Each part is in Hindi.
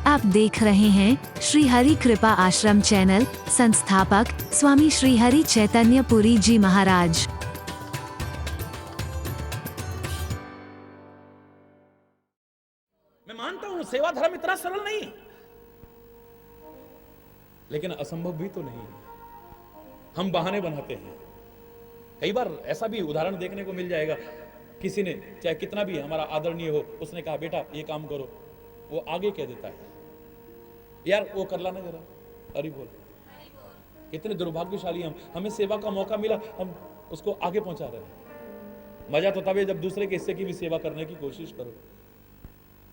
आप देख रहे हैं श्री हरि कृपा आश्रम चैनल। संस्थापक स्वामी श्री हरि चैतन्य पुरी जी महाराज। मैं मानता हूं सेवा धर्म इतना सरल नहीं है, लेकिन असंभव भी तो नहीं है। हम बहाने बनाते हैं। कई बार ऐसा भी उदाहरण देखने को मिल जाएगा, किसी ने चाहे कितना भी हमारा आदरणीय हो, उसने कहा बेटा ये काम करो, वो आगे कह देता है यार वो कर लाना जरा। अरे बोल, कितने दुर्भाग्यशाली हम, हमें सेवा का मौका मिला, हम उसको आगे पहुंचा रहे हैं। मजा तो तब है जब दूसरे के हिस्से की भी सेवा करने की कोशिश करो।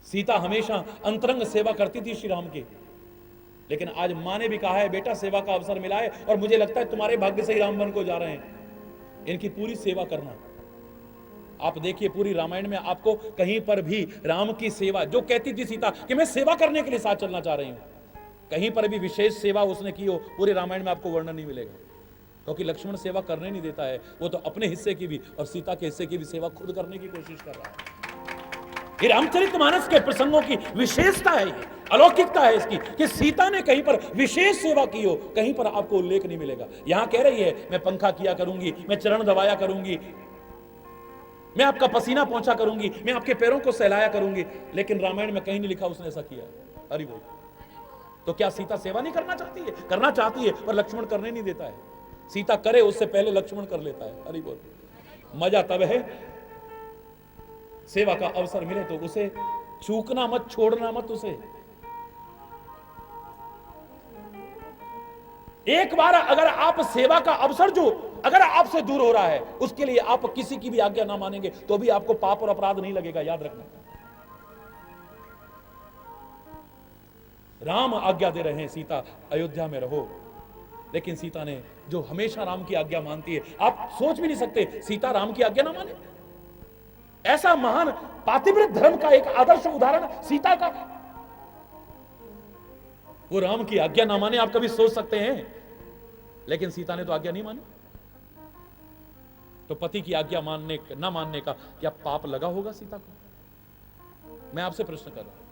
सीता हमेशा अंतरंग सेवा करती थी श्री राम की, लेकिन आज मां ने भी कहा है बेटा सेवा का अवसर मिला है और मुझे लगता है तुम्हारे भाग्य से ही राम बन को जा रहे हैं, इनकी पूरी सेवा करना। आप देखिए पूरी रामायण में आपको कहीं पर भी राम की सेवा, जो कहती थी सीता कि मैं सेवा करने के लिए साथ चलना चाह रही हूं, कहीं पर भी विशेष सेवा उसने की हो पूरे रामायण में आपको वर्णन नहीं मिलेगा। क्योंकि लक्ष्मण सेवा करने नहीं देता है, वो तो अपने हिस्से की भी और सीता के हिस्से की भी सेवा खुद करने की कोशिश कर रहा है। ये रामचरितमानस के प्रसंगों की विशेषता है, ये अलौकिकता है इसकी कि सीता ने कहीं पर विशेष सेवा की हो, कहीं पर आपको उल्लेख नहीं मिलेगा। यहां कह रही है मैं पंखा किया करूंगी, मैं चरण दबाया करूंगी, मैं आपका पसीना पहुंचा करूंगी, मैं आपके पैरों को सहलाया करूंगी, लेकिन रामायण में कहीं नहीं लिखा उसने ऐसा किया। अरे बोल, तो क्या सीता सेवा नहीं करना चाहती है? करना चाहती है, पर लक्ष्मण करने नहीं देता है। सीता करे उससे पहले लक्ष्मण कर लेता है। अरे बोल, मजा तब है सेवा का अवसर मिले तो उसे चूकना मत, छोड़ना मत उसे। एक बार अगर आप सेवा का अवसर जो अगर आपसे दूर हो रहा है, उसके लिए आप किसी की भी आज्ञा ना मानेंगे तो भी आपको पाप और अपराध नहीं लगेगा, याद रखना। राम आज्ञा दे रहे हैं सीता अयोध्या में रहो, लेकिन सीता ने जो हमेशा राम की आज्ञा मानती है, आप सोच भी नहीं सकते सीता राम की आज्ञा ना माने। ऐसा महान पातिव्रत धर्म का एक आदर्श उदाहरण सीता का, वो राम की आज्ञा ना माने, आप कभी सोच सकते हैं? लेकिन सीता ने तो आज्ञा नहीं मानी। तो पति की आज्ञा मानने ना मानने का क्या पाप लगा होगा सीता को? मैं आपसे प्रश्न कर रहा हूं।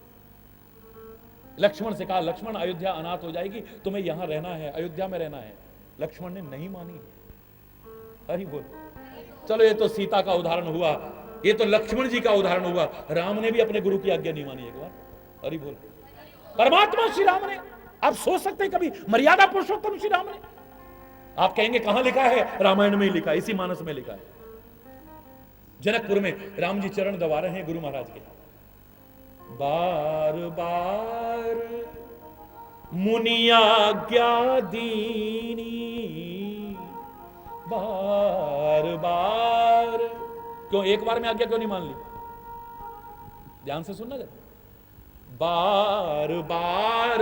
लक्ष्मण से कहा लक्ष्मण अयोध्या अनाथ हो जाएगी, तुम्हें यहां रहना है, अयोध्या में रहना है। लक्ष्मण ने नहीं मानी। अरे बोल, चलो ये तो सीता का उदाहरण हुआ, ये तो लक्ष्मण जी का उदाहरण हुआ। राम ने भी अपने गुरु की आज्ञा नहीं मानी एक बार। अरे बोल, परमात्मा श्री राम ने, आप सोच सकते हैं कभी मर्यादा पुरुषोत्तम श्री राम ने? आप कहेंगे कहां लिखा है? रामायण में ही लिखा है, इसी मानस में लिखा है। जनकपुर में राम जी चरण दबा रहे हैं गुरु महाराज के। बार बार मुनि आज्ञा दीनी, बार बार, क्यों एक बार में आज्ञा क्यों नहीं मान ली? ध्यान से सुनना जरा। बार बार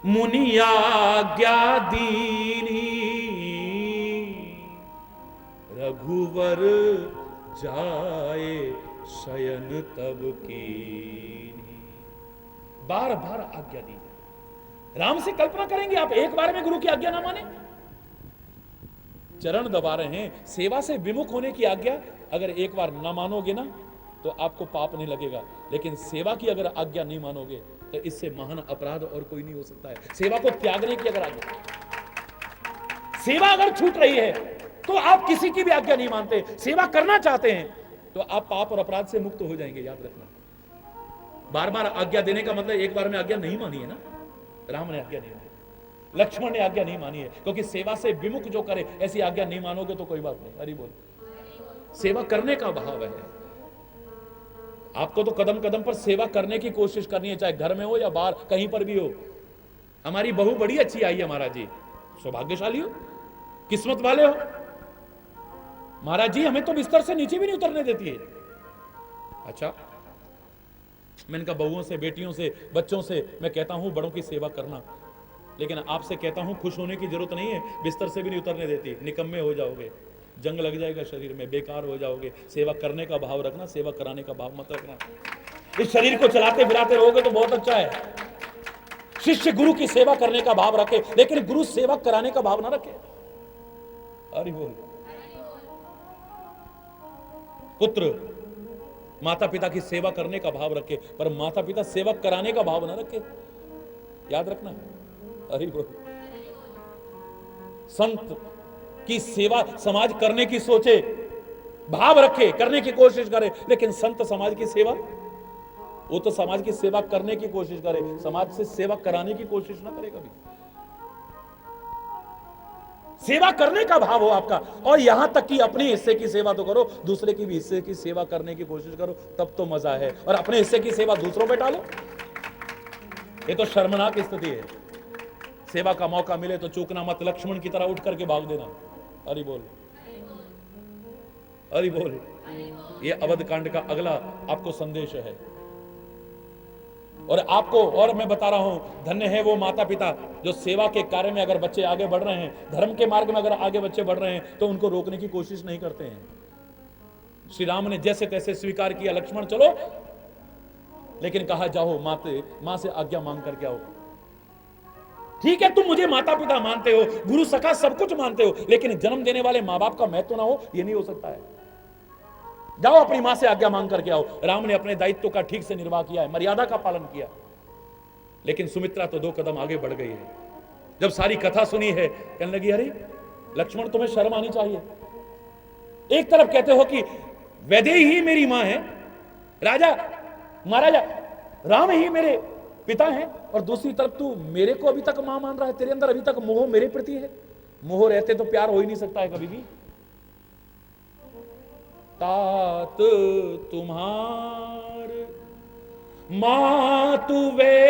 मुनि आज्ञा दीनी, रघुवर जाए शयन तब कीनी। बार बार आज्ञा दी। राम से कल्पना करेंगे आप, एक बार में गुरु की आज्ञा ना माने? चरण दबा रहे हैं, सेवा से विमुख होने की आज्ञा अगर एक बार ना मानोगे ना तो आपको पाप नहीं लगेगा, लेकिन सेवा की अगर आज्ञा नहीं मानोगे तो इससे महान अपराध और कोई नहीं हो सकता है। सेवा को त्यागने की अगर आज्ञा, सेवा अगर छूट रही है तो आप किसी की भी आज्ञा नहीं मानते, सेवा करना चाहते हैं तो आप पाप और अपराध से मुक्त हो जाएंगे, याद रखना। बार बार आज्ञा देने का मतलब एक बार में आज्ञा नहीं मानी है ना। राम ने आज्ञा नहीं मानी, लक्ष्मण ने आज्ञा नहीं मानी है, क्योंकि सेवा से विमुख जो करे ऐसी आज्ञा नहीं मानोगे तो कोई बात नहीं। अरे बोल, सेवा करने का भाव है। आपको तो कदम कदम पर सेवा करने की कोशिश करनी है, चाहे घर में हो या बाहर, कहीं पर भी हो। हमारी बहू बड़ी अच्छी आई है महाराज जी, सौभाग्यशाली हो, किस्मत वाले हो। महाराज जी हमें तो बिस्तर से नीचे भी नहीं उतरने देती है। अच्छा, मैं इनका बहुओं से, बेटियों से, बच्चों से मैं कहता हूं बड़ों की सेवा करना, लेकिन आपसे कहता हूं खुश होने की जरूरत नहीं है। बिस्तर से भी नहीं उतरने देती, निकम्मे हो जाओगे, जंग लग जाएगा शरीर में, बेकार हो जाओगे। सेवा करने का भाव रखना, सेवा कराने का भाव मत रखना। इस शरीर को चलाते फिराते रहोगे तो बहुत अच्छा है। शिष्य गुरु की सेवा करने का भाव रखे, लेकिन गुरु सेवा कराने का भाव ना रखे। अरे बोल, पुत्र माता पिता की सेवा करने का भाव रखे, पर माता पिता सेवा कराने का भाव ना रखे। याद रखना। अरे बोल। संत की सेवा समाज करने की सोचे, भाव रखे, करने की कोशिश करे, लेकिन संत समाज की सेवा, वो तो समाज की सेवा करने की कोशिश करे, समाज से सेवा कराने की कोशिश ना करे कभी। सेवा करने का भाव हो आपका, और यहां तक कि अपने हिस्से की सेवा तो करो, दूसरे की भी हिस्से की सेवा करने की कोशिश करो, तब तो मजा है। और अपने हिस्से की सेवा दूसरों पे डालो, ये तो शर्मनाक स्थिति है। सेवा का मौका मिले तो चूकना मत, लक्ष्मण की तरह उठ करके भाग देना। अरे बोल, अरे बोल। ये अवध कांड का अगला आपको संदेश है। और आपको, और मैं बता रहा हूं, धन्य है वो माता पिता जो सेवा के कार्य में अगर बच्चे आगे बढ़ रहे हैं, धर्म के मार्ग में अगर आगे बच्चे बढ़ रहे हैं, तो उनको रोकने की कोशिश नहीं करते हैं। श्री राम ने जैसे तैसे स्वीकार किया, लक्ष्मण चलो, लेकिन कहा जाओ मां से आज्ञा मांग करके आओ। ठीक है, तुम मुझे माता पिता मानते हो, गुरु सखा सब कुछ मानते हो, लेकिन जन्म देने वाले मां बाप का महत्व ना हो, यह नहीं हो सकता है। जाओ अपनी मां से आज्ञा मांग करके आओ। राम ने अपने दायित्व का ठीक से निर्वाह किया है, मर्यादा का पालन किया, लेकिन सुमित्रा तो 2 कदम आगे बढ़ गई है। जब सारी कथा सुनी है, कहने लगी अरे लक्ष्मण तुम्हें शर्म आनी चाहिए। एक तरफ कहते हो कि वैदेही ही मेरी मां है, राजा महाराजा राम ही मेरे पिता हैं, और दूसरी तरफ तू मेरे को अभी तक मां मान रहा है। तेरे अंदर अभी तक मोह मेरे प्रति है। मोह रहते तो प्यार हो ही नहीं सकता है कभी भी। तात तुम्हार मातु वैदेही,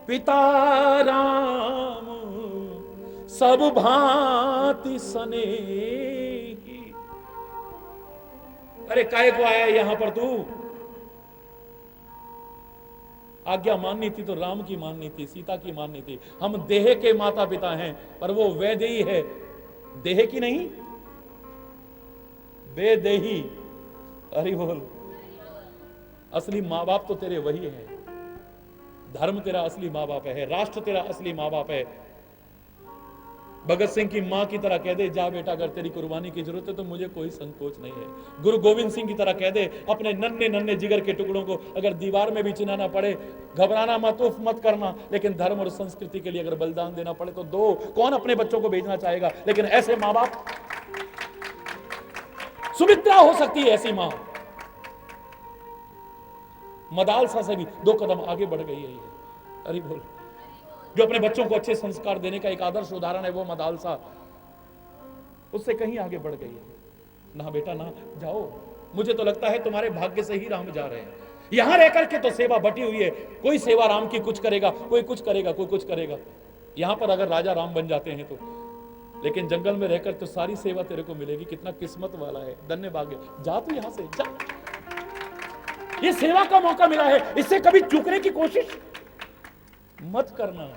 पिता राम सब भांति सनेही। अरे काहे को आया यहां पर तू? आज्ञा माननी थी तो राम की माननी थी, सीता की माननी थी। हम देह के माता पिता हैं, पर वो वैदेही है, देह की नहीं, वैदेही। अरे बोल। असली मां बाप तो तेरे वही है। धर्म तेरा असली मां बाप है, राष्ट्र तेरा असली मां बाप है। भगत सिंह की मां की तरह कह दे, जा बेटा अगर तेरी कुर्बानी की जरूरत है तो मुझे कोई संकोच नहीं है। गुरु गोविंद सिंह की तरह कह दे, अपने नन्हे नन्हे जिगर के टुकड़ों को अगर दीवार में भी चिनाना पड़े, घबराना मत, उफ मत करना, लेकिन धर्म और संस्कृति के लिए अगर बलिदान देना पड़े तो दो। कौन अपने बच्चों को भेजना चाहेगा? लेकिन ऐसे मां बाप, सुमित्रा हो सकती है ऐसी मां। मदालसा से भी 2 कदम आगे बढ़ गई है ये। अरे बोल। जो अपने बच्चों को अच्छे संस्कार देने का एक आदर्श उदाहरण है वो मदालसा, उससे कहीं आगे बढ़ गई है। ना बेटा ना, जाओ। मुझे तो लगता है तुम्हारे भाग्य से ही राम जा रहे हैं। यहां रहकर के तो सेवा बटी हुई है, कोई सेवा राम की कुछ करेगा, कोई कुछ करेगा, कोई कुछ करेगा। यहां पर अगर राजा राम बन जाते हैं तो, लेकिन जंगल में रहकर तो सारी सेवा तेरे को मिलेगी। कितना किस्मत वाला है, धन्य भाग्य। जा तू यहां से, जा। ये सेवा का मौका मिला है, इससे कभी चूकने की कोशिश मत करना।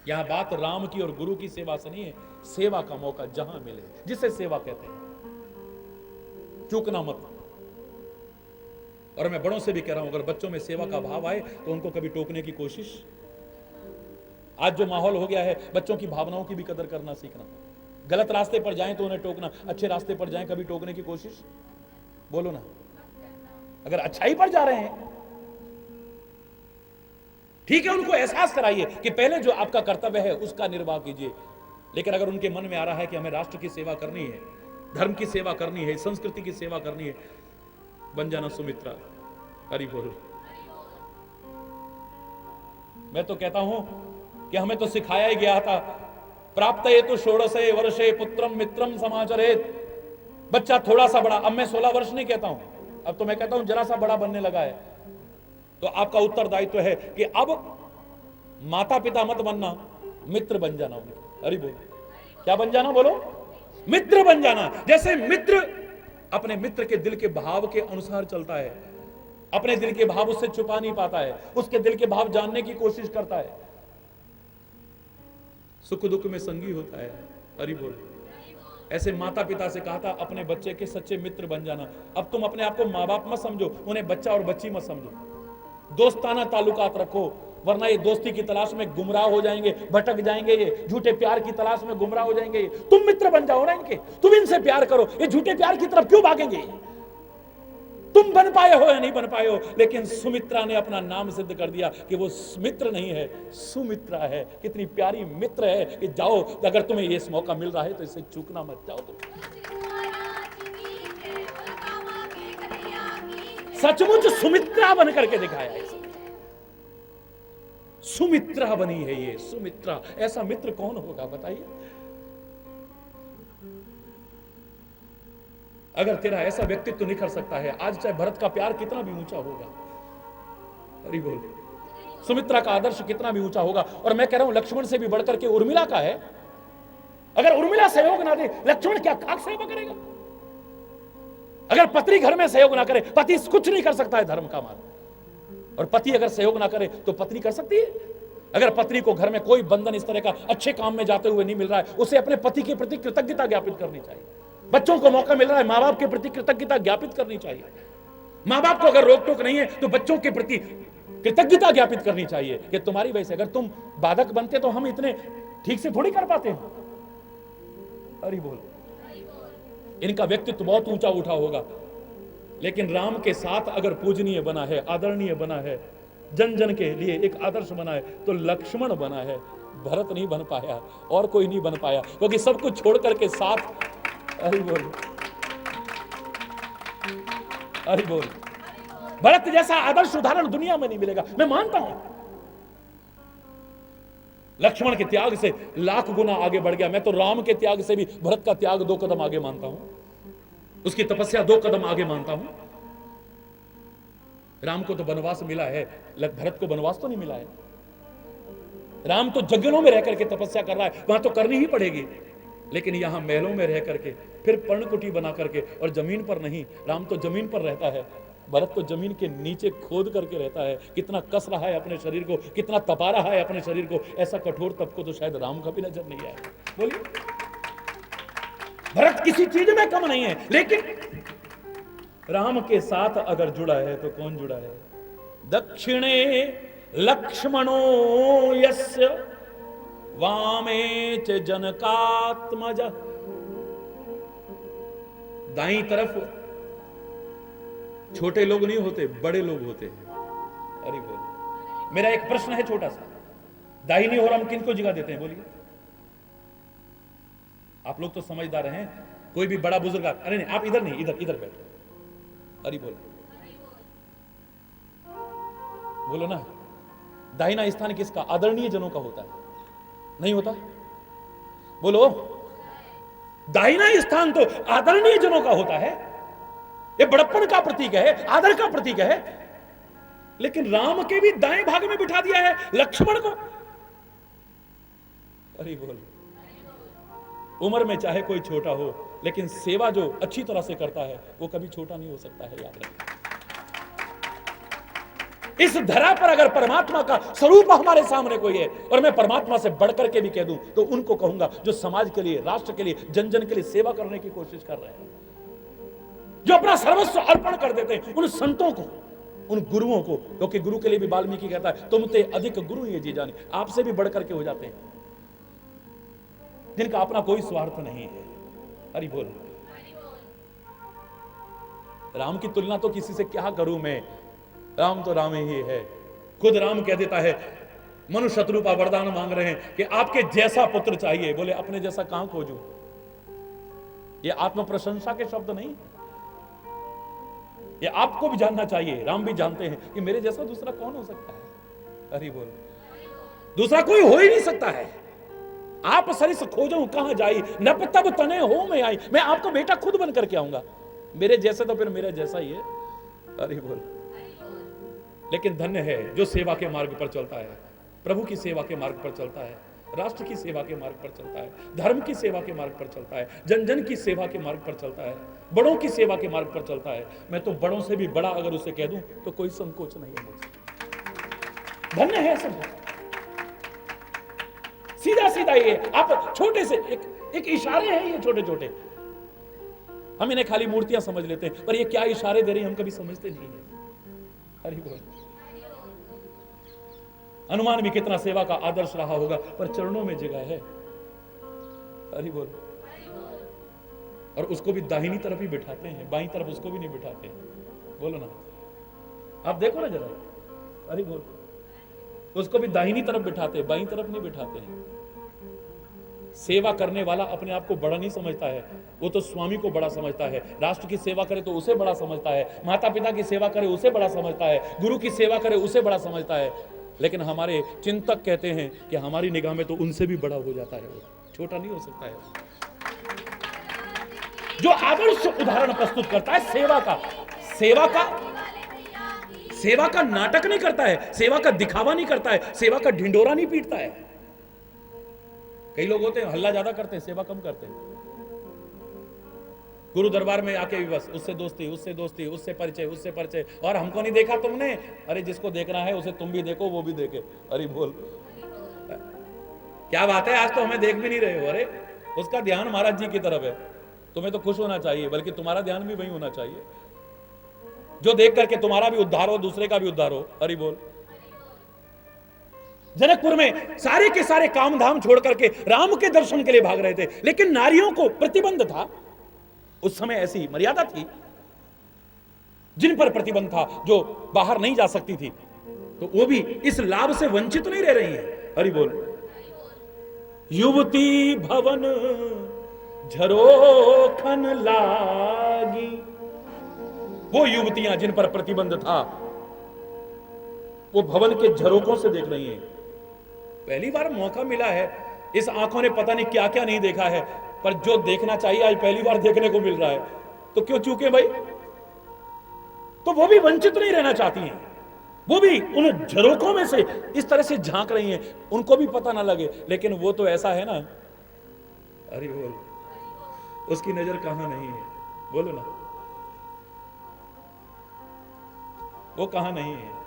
यहां बात राम की और गुरु की सेवा से नहीं है, सेवा का मौका जहां मिले, जिसे सेवा कहते हैं, चूकना मत। और मैं बड़ों से भी कह रहा हूं, अगर बच्चों में सेवा का भाव आए तो उनको कभी टोकने की कोशिश। आज जो माहौल हो गया है, बच्चों की भावनाओं की भी कदर करना सीखना। गलत रास्ते पर जाएं तो उन्हें टोकना, अच्छे रास्ते पर जाएं कभी टोकने की कोशिश। बोलो ना। अगर अच्छाई पर जा रहे हैं ठीक है, उनको एहसास कराइए कि पहले जो आपका कर्तव्य है उसका निर्वाह कीजिए। लेकिन अगर उनके मन में आ रहा है कि हमें राष्ट्र की सेवा करनी है, धर्म की सेवा करनी है, संस्कृति की सेवा करनी है, बन जाना सुमित्रा। हरि बोल। मैं तो कहता हूं कि हमें तो सिखाया ही गया था, प्राप्त ये तो 16 वर्षे पुत्रम मित्रम समाचरेत। बच्चा थोड़ा सा बड़ा, अब मैं 16 वर्ष नहीं कहता हूं, अब तो मैं कहता हूं जरा सा बड़ा बनने लगा है, तो आपका उत्तरदायित्व है कि अब माता पिता मत बनना, मित्र बन जाना उनके। अरे बोल, क्या बन जाना? बोलो, मित्र बन जाना। जैसे मित्र अपने मित्र के दिल के भाव के अनुसार चलता है, अपने दिल के भाव उससे छुपा नहीं पाता है, उसके दिल के भाव जानने की कोशिश करता है, सुख दुख में संगी होता है। हरि बोल। ऐसे माता पिता से कहा था अपने बच्चे के सच्चे मित्र बन जाना। अब तुम अपने आप को माँ बाप मत समझो, उन्हें बच्चा और बच्ची मत समझो, दोस्ताना ताल्लुकात रखो। वरना ये दोस्ती की तलाश में गुमराह हो जाएंगे, भटक जाएंगे, ये झूठे प्यार की तलाश में गुमराह हो जाएंगे। तुम मित्र बन जाओ ना इनके, तुम इनसे प्यार करो, ये झूठे प्यार की तरफ क्यों भागेंगे? तुम बन पाए हो या नहीं बन पाए हो, लेकिन सुमित्रा ने अपना नाम सिद्ध कर दिया कि वो मित्र नहीं है, सुमित्रा है। कितनी प्यारी मित्र है कि जाओ, अगर तुम्हें ये मौका मिल रहा है तो इसे चूकना मत, जाओ तुम। सचमुच सुमित्रा बन करके दिखाया है, सुमित्रा बनी है ये, सुमित्रा। ऐसा मित्र कौन होगा बताइए? अगर तेरा ऐसा व्यक्तित्व निखर सकता है, आज चाहे भरत का प्यार कितना भी ऊंचा होगा, हरि बोल, सुमित्रा का आदर्श कितना भी ऊंचा होगा, और मैं कह रहा हूं लक्ष्मण से भी बढ़कर के उर्मिला का है। अगर उर्मिला सहयोग ना दे, लक्ष्मण क्या खाक सेवा करेगा? अगर पत्नी घर में सहयोग ना करे, पति कुछ नहीं कर सकता है धर्म का मार्ग, और पति अगर सहयोग ना करे तो पत्नी कर सकती है। अगर पत्नी को घर में कोई बंधन इस तरह का अच्छे काम में जाते हुए नहीं मिल रहा है, उसे अपने पति के प्रति कृतज्ञता ज्ञापित करनी चाहिए। बच्चों को मौका मिल रहा है, माँ बाप के प्रति कृतज्ञता ज्ञापित करनी चाहिए। माँ बाप को अगर रोक टोक नहीं है तो बच्चों के प्रति कृतज्ञता ज्ञापित करनी चाहिए कि तुम्हारी वजह से अगर तुम बाधक बनते तो हम इतने ठीक से थोड़ी कर पाते हैं। अरे बोल, इनका व्यक्तित्व बहुत ऊंचा उठा होगा, लेकिन राम के साथ अगर पूजनीय बना है, आदरणीय बना है, जन जन के लिए एक आदर्श बना है, तो लक्ष्मण बना है। भरत नहीं बन पाया, और कोई नहीं बन पाया, क्योंकि सब कुछ छोड़ करके साथ। अरे बोल, अरे बोल, भरत जैसा आदर्श उदाहरण दुनिया में नहीं मिलेगा। मैं मानता हूं लक्ष्मण के त्याग से लाख गुना आगे बढ़ गया, मैं तो राम के त्याग से भी भरत का त्याग 2 कदम आगे मानता हूं, उसकी तपस्या 2 कदम आगे मानता हूं। राम को तो वनवास मिला है, भरत को वनवास तो नहीं मिला है। राम तो जंगलों में रह करके तपस्या कर रहा है, वहां तो करनी ही पड़ेगी, लेकिन यहां महलों में रह करके, फिर पर्णकुटी बना करके, और जमीन पर नहीं। राम तो जमीन पर रहता है, भरत तो जमीन के नीचे खोद करके रहता है। कितना कस रहा है अपने शरीर को, कितना तपा रहा है अपने शरीर को, ऐसा कठोर तप को तो शायद राम का भी नजर नहीं आया। बोलिए, भरत किसी चीज में कम नहीं है, लेकिन राम के साथ अगर जुड़ा है तो कौन जुड़ा है? दक्षिणे लक्ष्मणो यस्य वामे च जनकात्मज। दाईं तरफ छोटे लोग नहीं होते, बड़े लोग होते हैं। अरे बोल, मेरा एक प्रश्न है छोटा सा, दाहिनी ओर हम किनको जगह देते हैं? बोलिए, आप लोग तो समझदार हैं, कोई भी बड़ा बुजुर्ग, अरे नहीं आप इधर नहीं, इधर इधर बैठो। अरे बोल, बोलो ना, दाहिना स्थान किसका? आदरणीय जनों का होता है, नहीं होता? बोलो, दाहिना स्थान तो आदरणीय जनों का होता है, ये बड़प्पन का प्रतीक है, आदर का प्रतीक है। लेकिन राम के भी दाएं भाग में बिठा दिया है लक्ष्मण को। अरे बोल, उम्र में चाहे कोई छोटा हो, लेकिन सेवा जो अच्छी तरह से करता है वो कभी छोटा नहीं हो सकता है, याद रखिए। इस धरा पर अगर परमात्मा का स्वरूप हमारे सामने कोई है, और मैं परमात्मा से बढ़कर के भी कह दूं तो उनको कहूंगा जो समाज के लिए, राष्ट्र के लिए, जन जन के लिए सेवा करने की कोशिश कर रहे हैं, जो अपना सर्वस्व अर्पण कर देते हैं, उन संतों को, उन गुरुओं को। क्योंकि गुरु के लिए भी वाल्मीकि कहता है, तुमते अधिक गुरु ये जी जाने, आपसे भी बढ़कर के हो जाते हैं, जिनका अपना कोई स्वार्थ नहीं है। हरि बोल, राम की तुलना तो किसी से क्या करूं मैं, राम तो राम ही है। खुद राम कह देता है, मनुष्य शत्रुपा वरदान मांग रहे हैं कि आपके जैसा पुत्र चाहिए। बोले, अपने जैसा कहां खोजूं? ये आत्म प्रशंसा के शब्द नहीं, ये आपको भी जानना चाहिए। राम भी जानते हैं कि मेरे जैसा दूसरा कौन हो सकता है। अरे बोल, दूसरा कोई हो ही नहीं सकता है। आप सरिस खोजो कहां जाई, नप तब तने हो में आई। मैं आपका बेटा खुद बन करके आऊंगा, मेरे जैसे तो फिर मेरा जैसा ही है। अरे बोल, लेकिन धन्य है जो सेवा के मार्ग पर चलता है, प्रभु की सेवा के मार्ग पर चलता है, राष्ट्र की सेवा के मार्ग पर चलता है, धर्म की सेवा के मार्ग पर चलता है, जन जन की सेवा के मार्ग पर चलता है, बड़ों की सेवा के मार्ग पर चलता है। मैं तो बड़ों से भी बड़ा अगर उसे कह दूं तो कोई संकोच नहीं है मुझसे। धन्य है सब, सीधा सीधा ये आप छोटे से एक इशारे हैं, ये छोटे छोटे, हम इन्हें खाली मूर्तियां समझ लेते हैं, पर ये क्या इशारे दे रही हम कभी समझते नहीं है। अरे बोल, हनुमान भी कितना सेवा का आदर्श रहा होगा, पर चरणों में जगह है। हरि बोल। और उसको भी दाहिनी तरफ ही बिठाते हैं, बाईं तरफ उसको भी नहीं बिठाते हैं। बोलो ना, आप देखो ना जरा। हरि बोल। उसको भी दाहिनी तरफ बिठाते हैं, बाईं तरफ नहीं बिठाते हैं। सेवा करने वाला अपने आप को बड़ा नहीं समझता है, वो तो स्वामी को बड़ा समझता है। राष्ट्र की सेवा करे तो उसे बड़ा समझता है, माता पिता की सेवा करे उसे बड़ा समझता है, गुरु की सेवा करे उसे बड़ा समझता है। लेकिन हमारे चिंतक कहते हैं कि हमारी निगाह में तो उनसे भी बड़ा हो जाता है, वो छोटा नहीं हो सकता है। जो आदर्श उदाहरण प्रस्तुत करता है सेवा का नाटक नहीं करता है, सेवा का दिखावा नहीं करता है, सेवा का ढिंडोरा नहीं पीटता है। कई लोग होते हैं हल्ला ज्यादा करते हैं, सेवा कम करते हैं। गुरु दरबार में आके भी बस उससे दोस्ती, उससे परिचय, और हमको नहीं देखा तुमने। अरे जिसको देखना है उसे तुम भी देखो, वो भी देखे। अरे बोल, क्या बात है, आज तो हमें देख भी नहीं रहे हो। अरे उसका ध्यान महाराज जी की तरफ है, तुम्हें तो खुश होना चाहिए, बल्कि तुम्हारा ध्यान भी वही होना चाहिए जो देख करके तुम्हारा भी उद्धार हो, दूसरे का भी उद्धार हो। हरि बोल। जनकपुर में सारे के सारे काम धाम छोड़ करके राम के दर्शन के लिए भाग रहे थे, लेकिन नारियों को प्रतिबंध था। उस समय ऐसी मर्यादा थी जिन पर प्रतिबंध था, जो बाहर नहीं जा सकती थी, तो वो भी इस लाभ से वंचित नहीं रह रही है। हरि बोल। युवती भवन झरोखन लागी, वो युवतियां जिन पर प्रतिबंध था वो भवन के झरोकों से देख रही हैं। पहली बार मौका मिला है, इस आंखों ने पता नहीं क्या क्या नहीं देखा है, पर जो देखना चाहिए आज पहली बार देखने को मिल रहा है, तो क्यों चूके भाई। तो वो भी वंचित नहीं रहना चाहती हैं, वो भी उन झरोकों में से इस तरह से झांक रही हैं, उनको भी पता ना लगे। लेकिन वो तो ऐसा है ना, अरे बोल, उसकी नजर कहां नहीं है। बोलो ना, वो कहां नहीं है।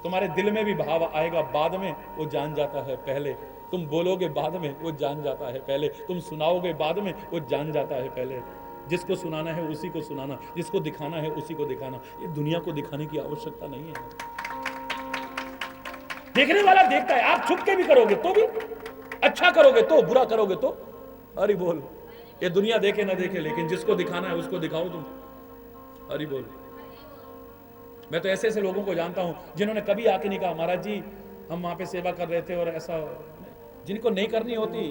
तुम्हारे दिल में भी भाव आएगा, बाद में वो जान जाता है पहले। तुम बोलोगे बाद में वो जान जाता है पहले। तुम सुनाओगे बाद में वो जान जाता है पहले। जिसको सुनाना है उसी को सुनाना, जिसको दिखाना है उसी को दिखाना। ये दुनिया को दिखाने की आवश्यकता नहीं है। देखने वाला देखता है, आप छुप के भी करोगे तो भी, अच्छा करोगे तो, बुरा करोगे तो। अरे बोल, ये दुनिया देखे ना देखे, लेकिन जिसको दिखाना है उसको दिखाओ तुम। अरे बोल। मैं तो ऐसे ऐसे लोगों को जानता हूं जिन्होंने कभी आके नहीं कहा महाराज जी हम वहां पे सेवा कर रहे थे, और ऐसा, जिनको नहीं करनी होती,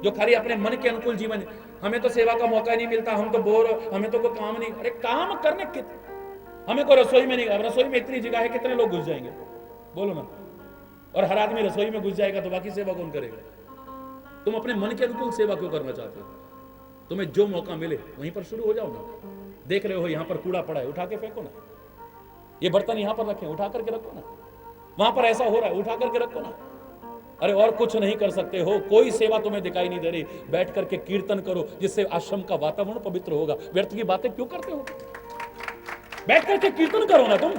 जो खाली अपने मन के अनुकूल जीवन, हमें तो सेवा का मौका नहीं मिलता, हम तो बोर, हमें तो कोई काम नहीं। अरे काम करने हमें को रसोई में नहीं, अब रसोई में इतनी जगह है, कितने लोग घुस जाएंगे। बोलो ना। और हर आदमी रसोई में घुस जाएगा तो बाकी सेवा कौन करेगा। तुम अपने मन के अनुकूल सेवा क्यों करना चाहते हो। तुम्हें जो मौका मिले वहीं पर शुरू हो जाओ ना। देख रहे हो यहां पर कूड़ा पड़ा है, उठा के फेंको ना। ये बर्तन यहां पर रखे, उठा करके रखो ना। वहां पर ऐसा हो रहा है, उठा करके रखो ना। अरे और कुछ नहीं कर सकते हो, कोई सेवा तुम्हें दिखाई नहीं दे रही, बैठ करके कीर्तन करो, जिससे आश्रम का वातावरण पवित्र होगा। व्यर्थ की बातें क्यों करते हो, बैठ करके कीर्तन करो ना तुम।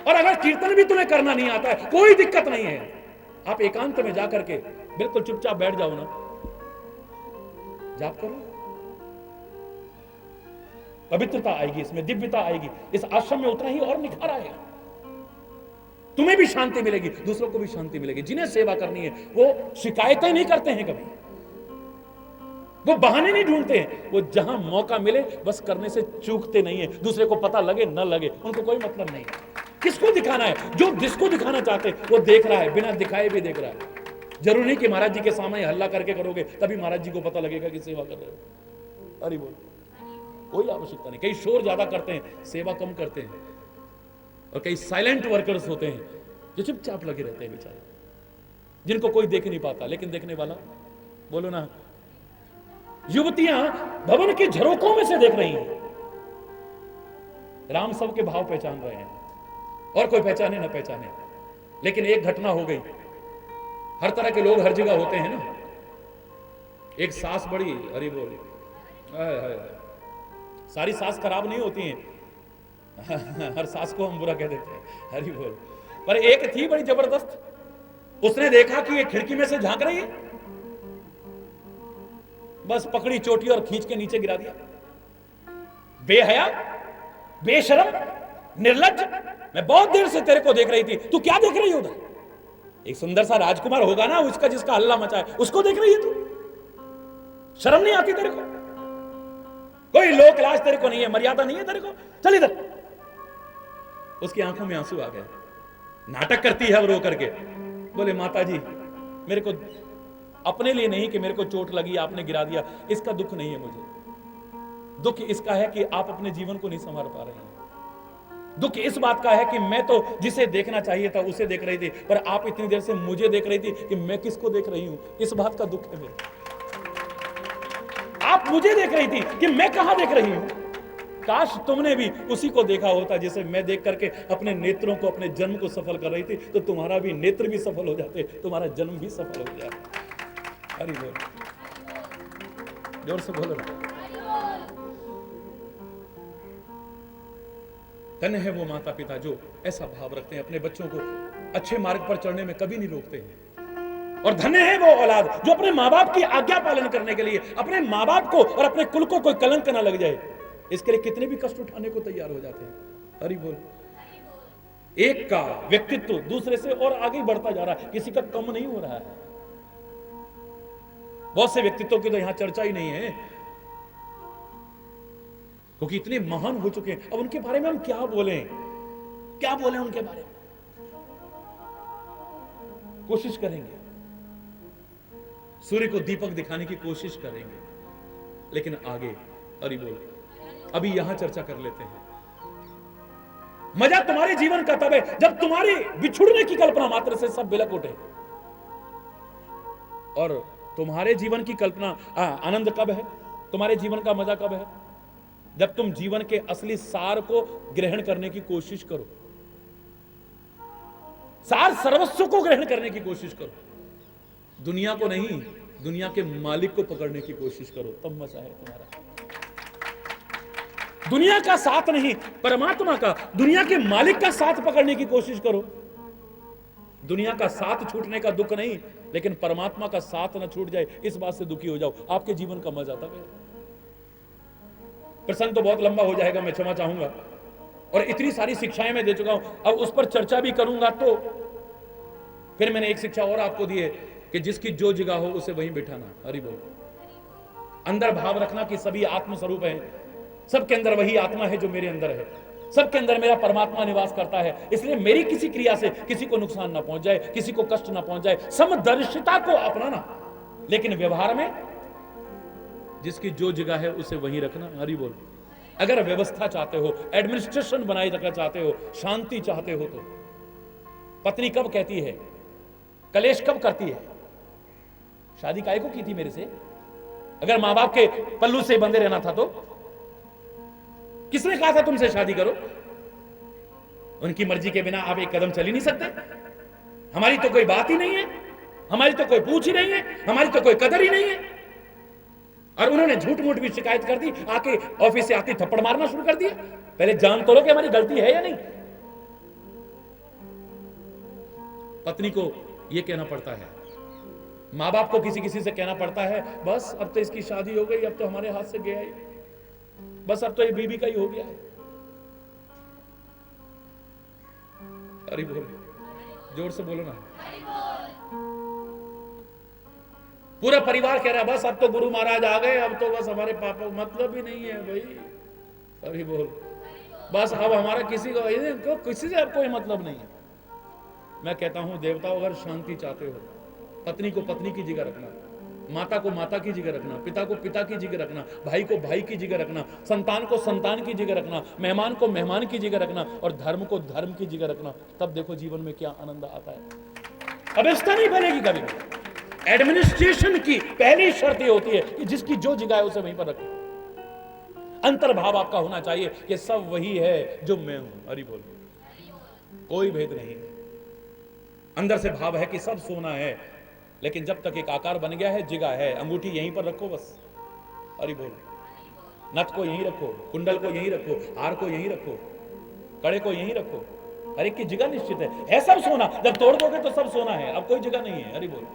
और अगर कीर्तन भी तुम्हें करना नहीं आता है, कोई दिक्कत नहीं है, आप एकांत में जाकर के बिल्कुल चुपचाप बैठ जाओ ना, जाप करो। पवित्रता आएगी, इसमें दिव्यता आएगी, इस आश्रम में उतना ही और निखार आएगा। तुम्हें भी शांति मिलेगी, दूसरों को भी शांति मिलेगी। जिन्हें सेवा करनी है वो शिकायतें नहीं करते हैं कभी, वो बहाने नहीं ढूंढते हैं, वो जहां मौका मिले बस करने से चूकते नहीं है। दूसरे को पता लगे न लगे उनको कोई मतलब नहीं है। किसको दिखाना है, जो जिसको दिखाना चाहते वो देख रहा है, बिना दिखाए भी देख रहा है। जरूरी नहीं कि महाराज जी के सामने हल्ला करके करोगे तभी महाराज जी को पता लगेगा कि सेवा कर रहे हो। अरे बोल, कोई आवश्यकता नहीं। कई शोर ज्यादा करते हैं, सेवा कम करते हैं। और कई साइलेंट वर्कर्स होते हैं जो चुपचाप लगे रहते हैं बेचारे, जिनको कोई देख नहीं पाता, लेकिन देखने वाला। बोलो ना। युवतियां भवन के झरोकों में से देख रही हैं। राम सबके भाव पहचान रहे हैं, और कोई पहचाने ना पहचाने। लेकिन एक घटना हो गई, हर तरह के लोग हर जगह होते हैं ना। एक सास बड़ी, हरि बोल, सारी सास खराब नहीं होती हैं हर सास को हम बुरा कह देते हैं, हरि बोल। पर एक थी बड़ी जबरदस्त, उसने देखा कि ये खिड़की में से झांक रही है, बस पकड़ी चोटी और खींच के नीचे गिरा दिया। बेहया, बेशरम, निर्लज्ज, मैं बहुत देर से तेरे को देख रही थी, तू क्या देख रही है उधर। एक सुंदर सा राजकुमार होगा ना, उसका जिसका हल्ला मचा है, उसको देख रही है तू? शर्म नहीं आती तेरे को? कोई लोक लाज तेरे को नहीं है, मर्यादा नहीं है तेरे को? चल इधर। उसकी आंखों में आंसू आ गए। नाटक करती है अब रो करके। बोले माता जी, मेरे को अपने लिए नहीं कि मेरे को चोट लगी, आपने गिरा दिया, इसका दुख नहीं है मुझे। दुख इसका है कि आप अपने जीवन को नहीं संभाल पा रहे हैं। दुख इस बात का है कि मैं तो जिसे देखना चाहिए था उसे देख रही थी, पर आप इतनी देर से मुझे देख रही थी कि मैं किसको देख रही हूं, इस बात का दुख है मेरे। आप मुझे देख रही थी कि मैं कहां देख रही हूं। काश तुमने भी उसी को देखा होता जिसे मैं देख करके अपने नेत्रों को, अपने जन्म को सफल कर रही थी, तो तुम्हारा भी नेत्र भी सफल हो जाते, तुम्हारा जन्म भी सफल हो जाता। हरि बोल, जोर से बोलो। धन्य है वो माता पिता जो ऐसा भाव रखते हैं, अपने बच्चों को अच्छे मार्ग पर चढ़ने में कभी नहीं रोकते हैं। और धन्य है वो औलाद जो अपने माँ बाप की आज्ञा पालन करने के लिए अपने माँ बाप को और अपने कुल को कोई कलंक ना लग जाए, इसके लिए कितने भी कष्ट उठाने को तैयार हो जाते हैं। हरि बोल। एक का व्यक्तित्व दूसरे से और आगे बढ़ता जा रहा है, किसी का कम नहीं हो रहा है। बहुत से व्यक्तित्वों की तो यहां चर्चा ही नहीं है, क्योंकि इतने महान हो चुके हैं। अब उनके बारे में हम क्या बोलें, क्या बोलें उनके बारे में? कोशिश करेंगे, सूर्य को दीपक दिखाने की कोशिश करेंगे, लेकिन आगे। हरि बोल। अभी यहां चर्चा कर लेते हैं। मजा तुम्हारे जीवन का तब है जब तुम्हारी बिछुड़ने की कल्पना मात्र से सब बिलक उठे। और तुम्हारे जीवन की कल्पना, आनंद कब है, तुम्हारे जीवन का मजा कब है? जब तुम जीवन के असली सार को ग्रहण करने की कोशिश करो, सार सर्वस्व को ग्रहण करने की कोशिश करो, दुनिया को नहीं, दुनिया के मालिक को पकड़ने की कोशिश करो, तब मजा है तुम्हारा। दुनिया का साथ नहीं, परमात्मा का, दुनिया के मालिक का साथ पकड़ने की कोशिश करो। दुनिया का साथ छूटने का दुख नहीं, लेकिन परमात्मा का साथ ना छूट जाए इस बात से दुखी हो जाओ, आपके जीवन का मजा तब है। प्रसंग तो बहुत लंबा हो जाएगा, मैं क्षमा चाहूंगा, और इतनी सारी शिक्षाएं मैं दे चुका हूं, अब उस पर चर्चा भी करूंगा तो फिर मैंने एक शिक्षा और आपको दी है कि जिसकी जो जगह हो उसे वहीं बिठाना। हरि बोल। अंदर भाव रखना कि सभी आत्म स्वरूप है, सबके अंदर वही आत्मा है जो मेरे अंदर है, सबके अंदर मेरा परमात्मा निवास करता है, इसलिए मेरी किसी क्रिया से किसी को नुकसान ना पहुंच जाए, किसी को कष्ट ना पहुंच जाए। समदर्शिता को अपनाना, लेकिन व्यवहार में जिसकी जो जगह है उसे वहीं रखना। हरि बोल। अगर व्यवस्था चाहते हो, एडमिनिस्ट्रेशन बनाए रखना चाहते हो, शांति चाहते हो, तो पत्नी कब कहती है, कलेश कब करती है, शादी काहे को की थी मेरे से? अगर मां बाप के पल्लू से बंधे रहना था तो किसने कहा था तुमसे शादी करो? उनकी मर्जी के बिना आप एक कदम चल ही नहीं सकते। हमारी तो कोई बात ही नहीं है, हमारी तो कोई पूछ ही नहीं है, हमारी तो कोई कदर ही नहीं है। और उन्होंने झूठ मूठ भी शिकायत कर दी, आके ऑफिस से आके थप्पड़ मारना शुरू कर दिया। पहले जान तो लो कि हमारी गलती है या नहीं। पत्नी को यह कहना पड़ता है, मां बाप को किसी किसी से कहना पड़ता है, बस अब तो इसकी शादी हो गई, अब तो हमारे हाथ से गया ही, बस अब तो ये बीबी का ही हो गया है। अरे बोल, जोर से बोलो ना। पूरा परिवार कह रहा है बस अब तो गुरु महाराज आ गए, अब तो बस हमारे पापा, मतलब ही नहीं है भाई। अरे बोल, बस अब हमारा किसी से अब कोई मतलब नहीं है। मैं कहता हूं देवताओं, अगर शांति चाहते हो, पत्नी को पत्नी की जगह रखना, माता को माता की जगह रखना, पिता को पिता की जगह रखना, भाई को भाई की जगह रखना, संतान को संतान की जगह रखना, मेहमान को मेहमान की जगह रखना, और धर्म को धर्म की जगह रखना, तब देखो जीवन में क्या आनंद आता है। अवस्था नहीं बनेगी कभी। एडमिनिस्ट्रेशन की पहली शर्त यह होती है कि जिसकी जो जगह है उसे वहीं पर रखो। अंतर्भाव आपका होना चाहिए कि सब वही है जो मैं हूं। हरि बोल। कोई भेद नहीं। अंदर से भाव है कि सब सोना है, लेकिन जब तक एक आकार बन गया है, जगह है, अंगूठी यहीं पर रखो बस। हरि बोल। नथ को यहीं रखो, कुंडल को यहीं रखो, हार को यहीं रखो, कड़े को यहीं रखो, हर एक की जगह निश्चित है सब सोना। जब तोड़ दोगे तो सब सोना है, अब कोई जगह नहीं है। हरि बोल।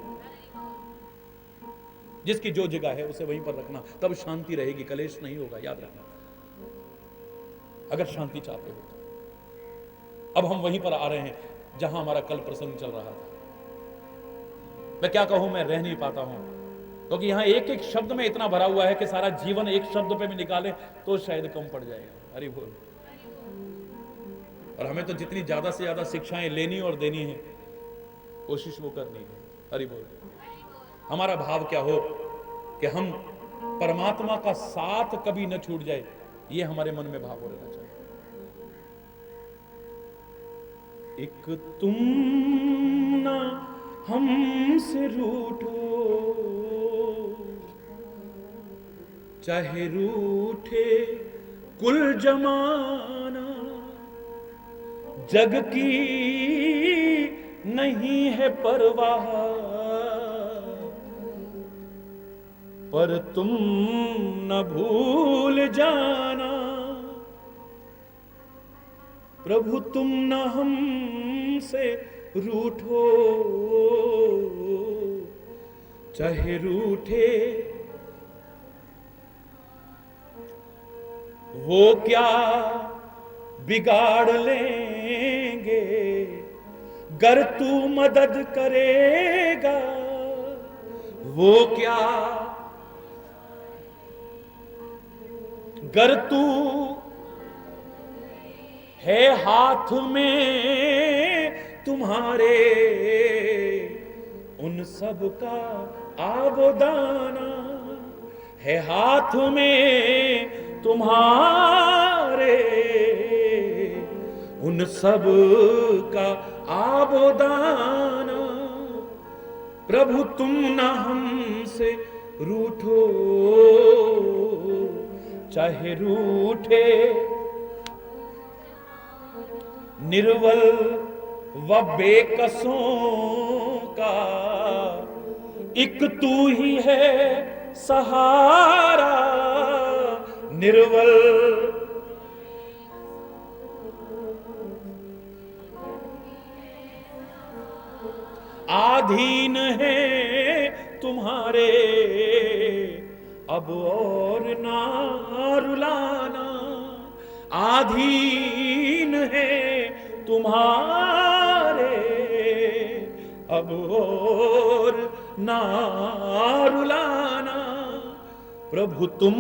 जिसकी जो जगह है उसे वहीं पर रखना, तब शांति रहेगी, कलेश नहीं होगा, याद रखना, अगर शांति चाहते हो तो। अब हम वहीं पर आ रहे हैं जहां हमारा कल प्रसंग चल रहा था। मैं क्या कहूं, मैं रह नहीं पाता हूं, क्योंकि यहां एक एक शब्द में इतना भरा हुआ है कि सारा जीवन एक शब्द पे भी निकाले तो शायद कम पड़ जाएगा। हरि बोल। और हमें तो जितनी ज्यादा से ज्यादा शिक्षाएं लेनी और देनी है, कोशिश वो करनी है। हरि बोल। हमारा भाव क्या हो कि हम परमात्मा का साथ कभी न छूट जाए, ये हमारे मन में भाव हो रहना चाहिए। एक तुम ना हमसे रूठो, चाहे रूठे कुल जमाना, जग की नहीं है परवाह, पर तुम न भूल जाना, प्रभु तुम न हमसे रूठो, चाहे रूठे वो क्या बिगाड़ लेंगे, गर तू मदद करेगा वो क्या, गर तू है हाथ में तुम्हारे, उन सब का आबोदाना है हाथ में तुम्हारे, उन सब का आबोदाना, प्रभु तुम ना हमसे रूठो, चाहे रूठे निर्बल व बेकसों का, एक तू ही है सहारा, निर्बल आधीन है तुम्हारे, अब और ना रुलाना, आधीन है तुम्हारे, अब और ना रुलाना, प्रभु तुम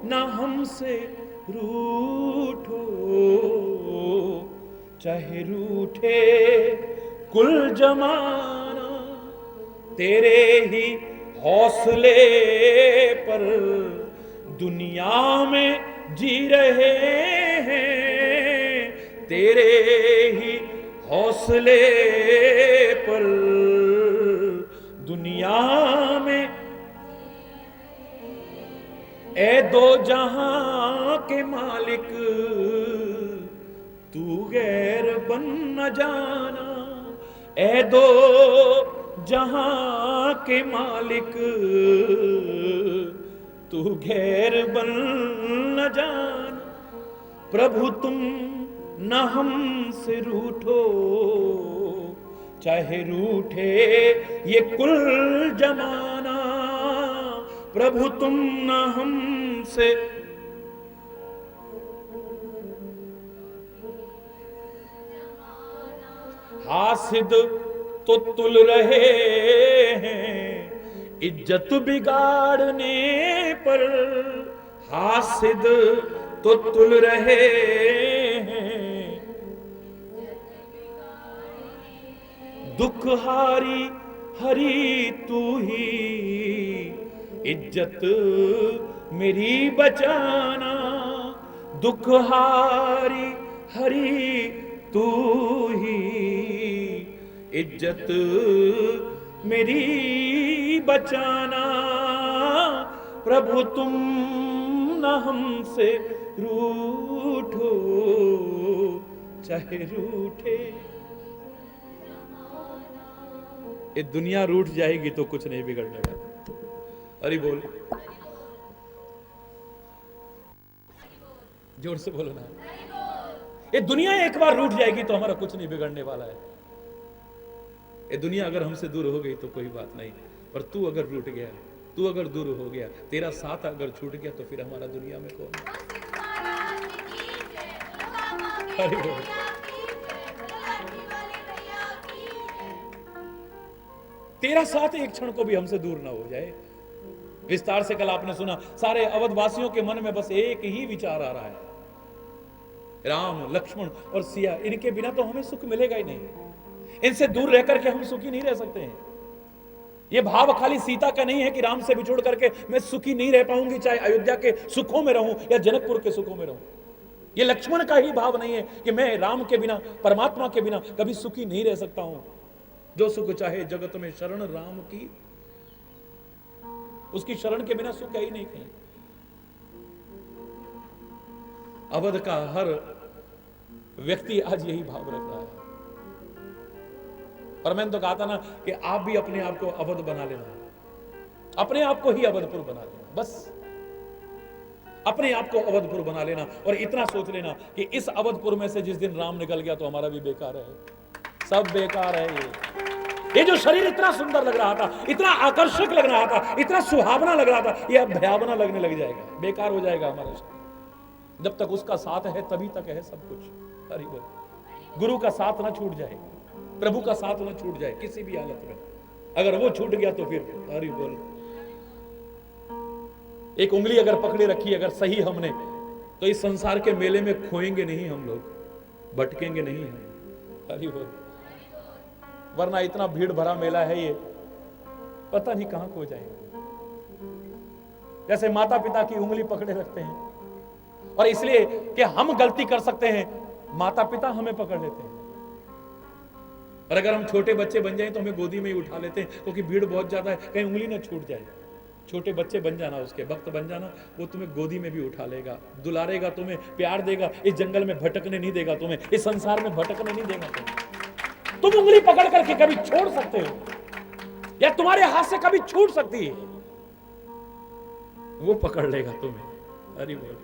ना हमसे रूठो, चाहे रूठे कुल जमाना, तेरे ही हौसले पर दुनिया में जी रहे हैं, तेरे ही हौसले पर दुनिया में, ए दो जहां के मालिक तू गैर बन न जाना, ए दो जहां के मालिक तू गैर बन न जाना, प्रभु तुम न हमसे रूठो, चाहे रूठे ये कुल जमाना, प्रभु तुम न हमसे, हासिद तो तुल रहे हैं इज्जत बिगाड़ने पर, हासिद तो तुल रहे हैं दुख हारी हरी तू ही, इज्जत मेरी बचाना, दुख हारी हरी तू ही, इज्जत मेरी बचाना, प्रभु तुम न हमसे रूठो, चाहे रूठे, ये दुनिया रूठ जाएगी तो कुछ नहीं बिगड़ने वाला। अरे बोल, जोर से बोलो ना। ये दुनिया एक बार रूठ जाएगी तो हमारा कुछ नहीं बिगड़ने वाला है। ये दुनिया अगर हमसे दूर हो गई तो कोई बात नहीं, पर तू अगर रूठ गया, तू अगर दूर हो गया, तेरा साथ अगर छूट गया तो फिर हमारा दुनिया में कौन। तेरा साथ एक क्षण को भी हमसे दूर ना हो जाए। विस्तार से कल आपने सुना, सारे अवधवासियों के मन में बस एक ही विचार आ रहा है, राम लक्ष्मण और सिया, इनके बिना तो हमें सुख मिलेगा ही नहीं, इनसे दूर रह करके हम सुखी नहीं रह सकते हैं। यह भाव खाली सीता का नहीं है कि राम से बिछोड़ करके मैं सुखी नहीं रह पाऊंगी, चाहे अयोध्या के सुखों में रहूं या जनकपुर के सुखों में रहूं। यह लक्ष्मण का ही भाव नहीं है कि मैं राम के बिना, परमात्मा के बिना कभी सुखी नहीं रह सकता हूं। जो सुख चाहे जगत में शरण राम की, उसकी शरण के बिना सुख है ही नहीं कहीं। अवध का हर व्यक्ति आज यही भाव रख रहा है। और मैंने तो कहा था ना कि आप भी अपने आप को अवध बना लेना, अपने आप को ही अवधपुर बना लेना, बस अपने आप को अवधपुर बना लेना। और इतना सोच लेना कि इस अवधपुर में से जिस दिन राम निकल गया तो हमारा भी बेकार है, सब बेकार है। ये जो शरीर इतना सुंदर लग रहा था, इतना आकर्षक लग रहा था, इतना सुहावना लग रहा था, ये अब भयावना लगने लग जाएगा, बेकार हो जाएगा हमारा शरीर। जब तक उसका साथ है तभी तक है सब कुछ। हरि बोल। गुरु का साथ ना छूट जाए, प्रभु का साथ ना छूट जाए किसी भी हालत में, अगर वो छूट गया तो फिर हरि बोल। एक उंगली अगर पकड़े रखी अगर सही हमने, तो इस संसार के मेले में खोएंगे नहीं हम लोग, भटकेंगे नहीं हम। हरि बोल। वरना इतना भीड़ भरा मेला है ये, पता नहीं कहां खो जाएगा। जैसे माता पिता की उंगली पकड़े रखते हैं, और इसलिए कि हम गलती कर सकते हैं, माता पिता हमें पकड़ लेते हैं। और अगर हम छोटे बच्चे बन जाएं तो हमें गोदी में ही उठा लेते हैं, क्योंकि भीड़ बहुत ज्यादा है, कहीं उंगली ना छूट जाए। छोटे बच्चे बन जाना, उसके वक्त बन जाना, वो तुम्हें गोदी में भी उठा लेगा, दुलारेगा, तुम्हें प्यार देगा, इस जंगल में भटकने नहीं देगा तुम्हें, इस संसार में भटकने नहीं देगा तुम्हें। तुम उंगली पकड़ करके कभी छोड़ सकते हो, या तुम्हारे हाथ से कभी छूट सकती है, वो पकड़ लेगा तुम्हें। हरि बोल।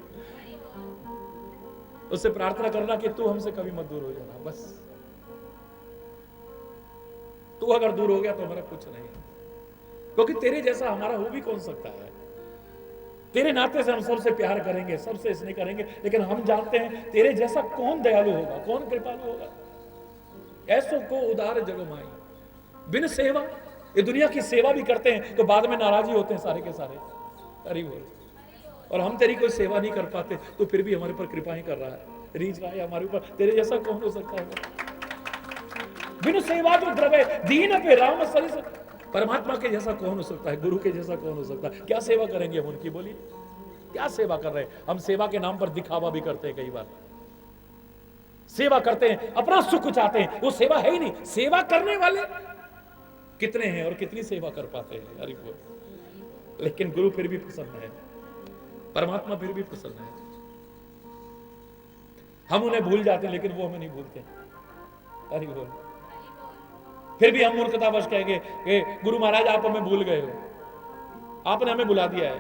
उससे प्रार्थना करना कि तू हमसे कभी मत दूर हो जाना, बस। तू अगर दूर हो गया तो हमारा कुछ नहीं, क्योंकि तेरे जैसा हमारा हो भी कौन सकता है। तेरे नाते से हम सबसे प्यार करेंगे, सबसे स्नेह करेंगे, लेकिन हम जानते हैं तेरे जैसा कौन दयालु होगा, कौन कृपालु होगा। ऐसो को उदार जगो माई, बिन सेवा, ये दुनिया की सेवा भी करते हैं तो बाद में नाराजी होते हैं सारे के सारे। अरे बोल। और हम तेरी कोई सेवा नहीं कर पाते तो फिर भी हमारे पर कृपा ही कर रहा है, रीझ रहा है हमारे ऊपर। तेरे जैसा कौन हो सकता है। बिन सेवा जो द्रव्य दीन पे राम सरिस, परमात्मा के जैसा कौन हो सकता है, गुरु के जैसा कौन हो सकता है। क्या सेवा करेंगे हम उनकी, बोलिए क्या सेवा कर रहे हैं हम। सेवा के नाम पर दिखावा भी करते हैं, कई बार सेवा करते हैं, अपना सुख चाहते हैं, वो सेवा है ही नहीं। सेवा करने वाले कितने हैं और कितनी सेवा कर पाते हैं। हरि बोल। लेकिन गुरु फिर भी प्रसन्न है, परमात्मा फिर भी प्रसन्न है। हम उन्हें भूल जाते हैं लेकिन वो हमें नहीं भूलते। हरि बोल। फिर भी हम मूर्खतावश कहेंगे कि गुरु महाराज आप हमें भूल गए हो, आपने हमें भुला दिया है,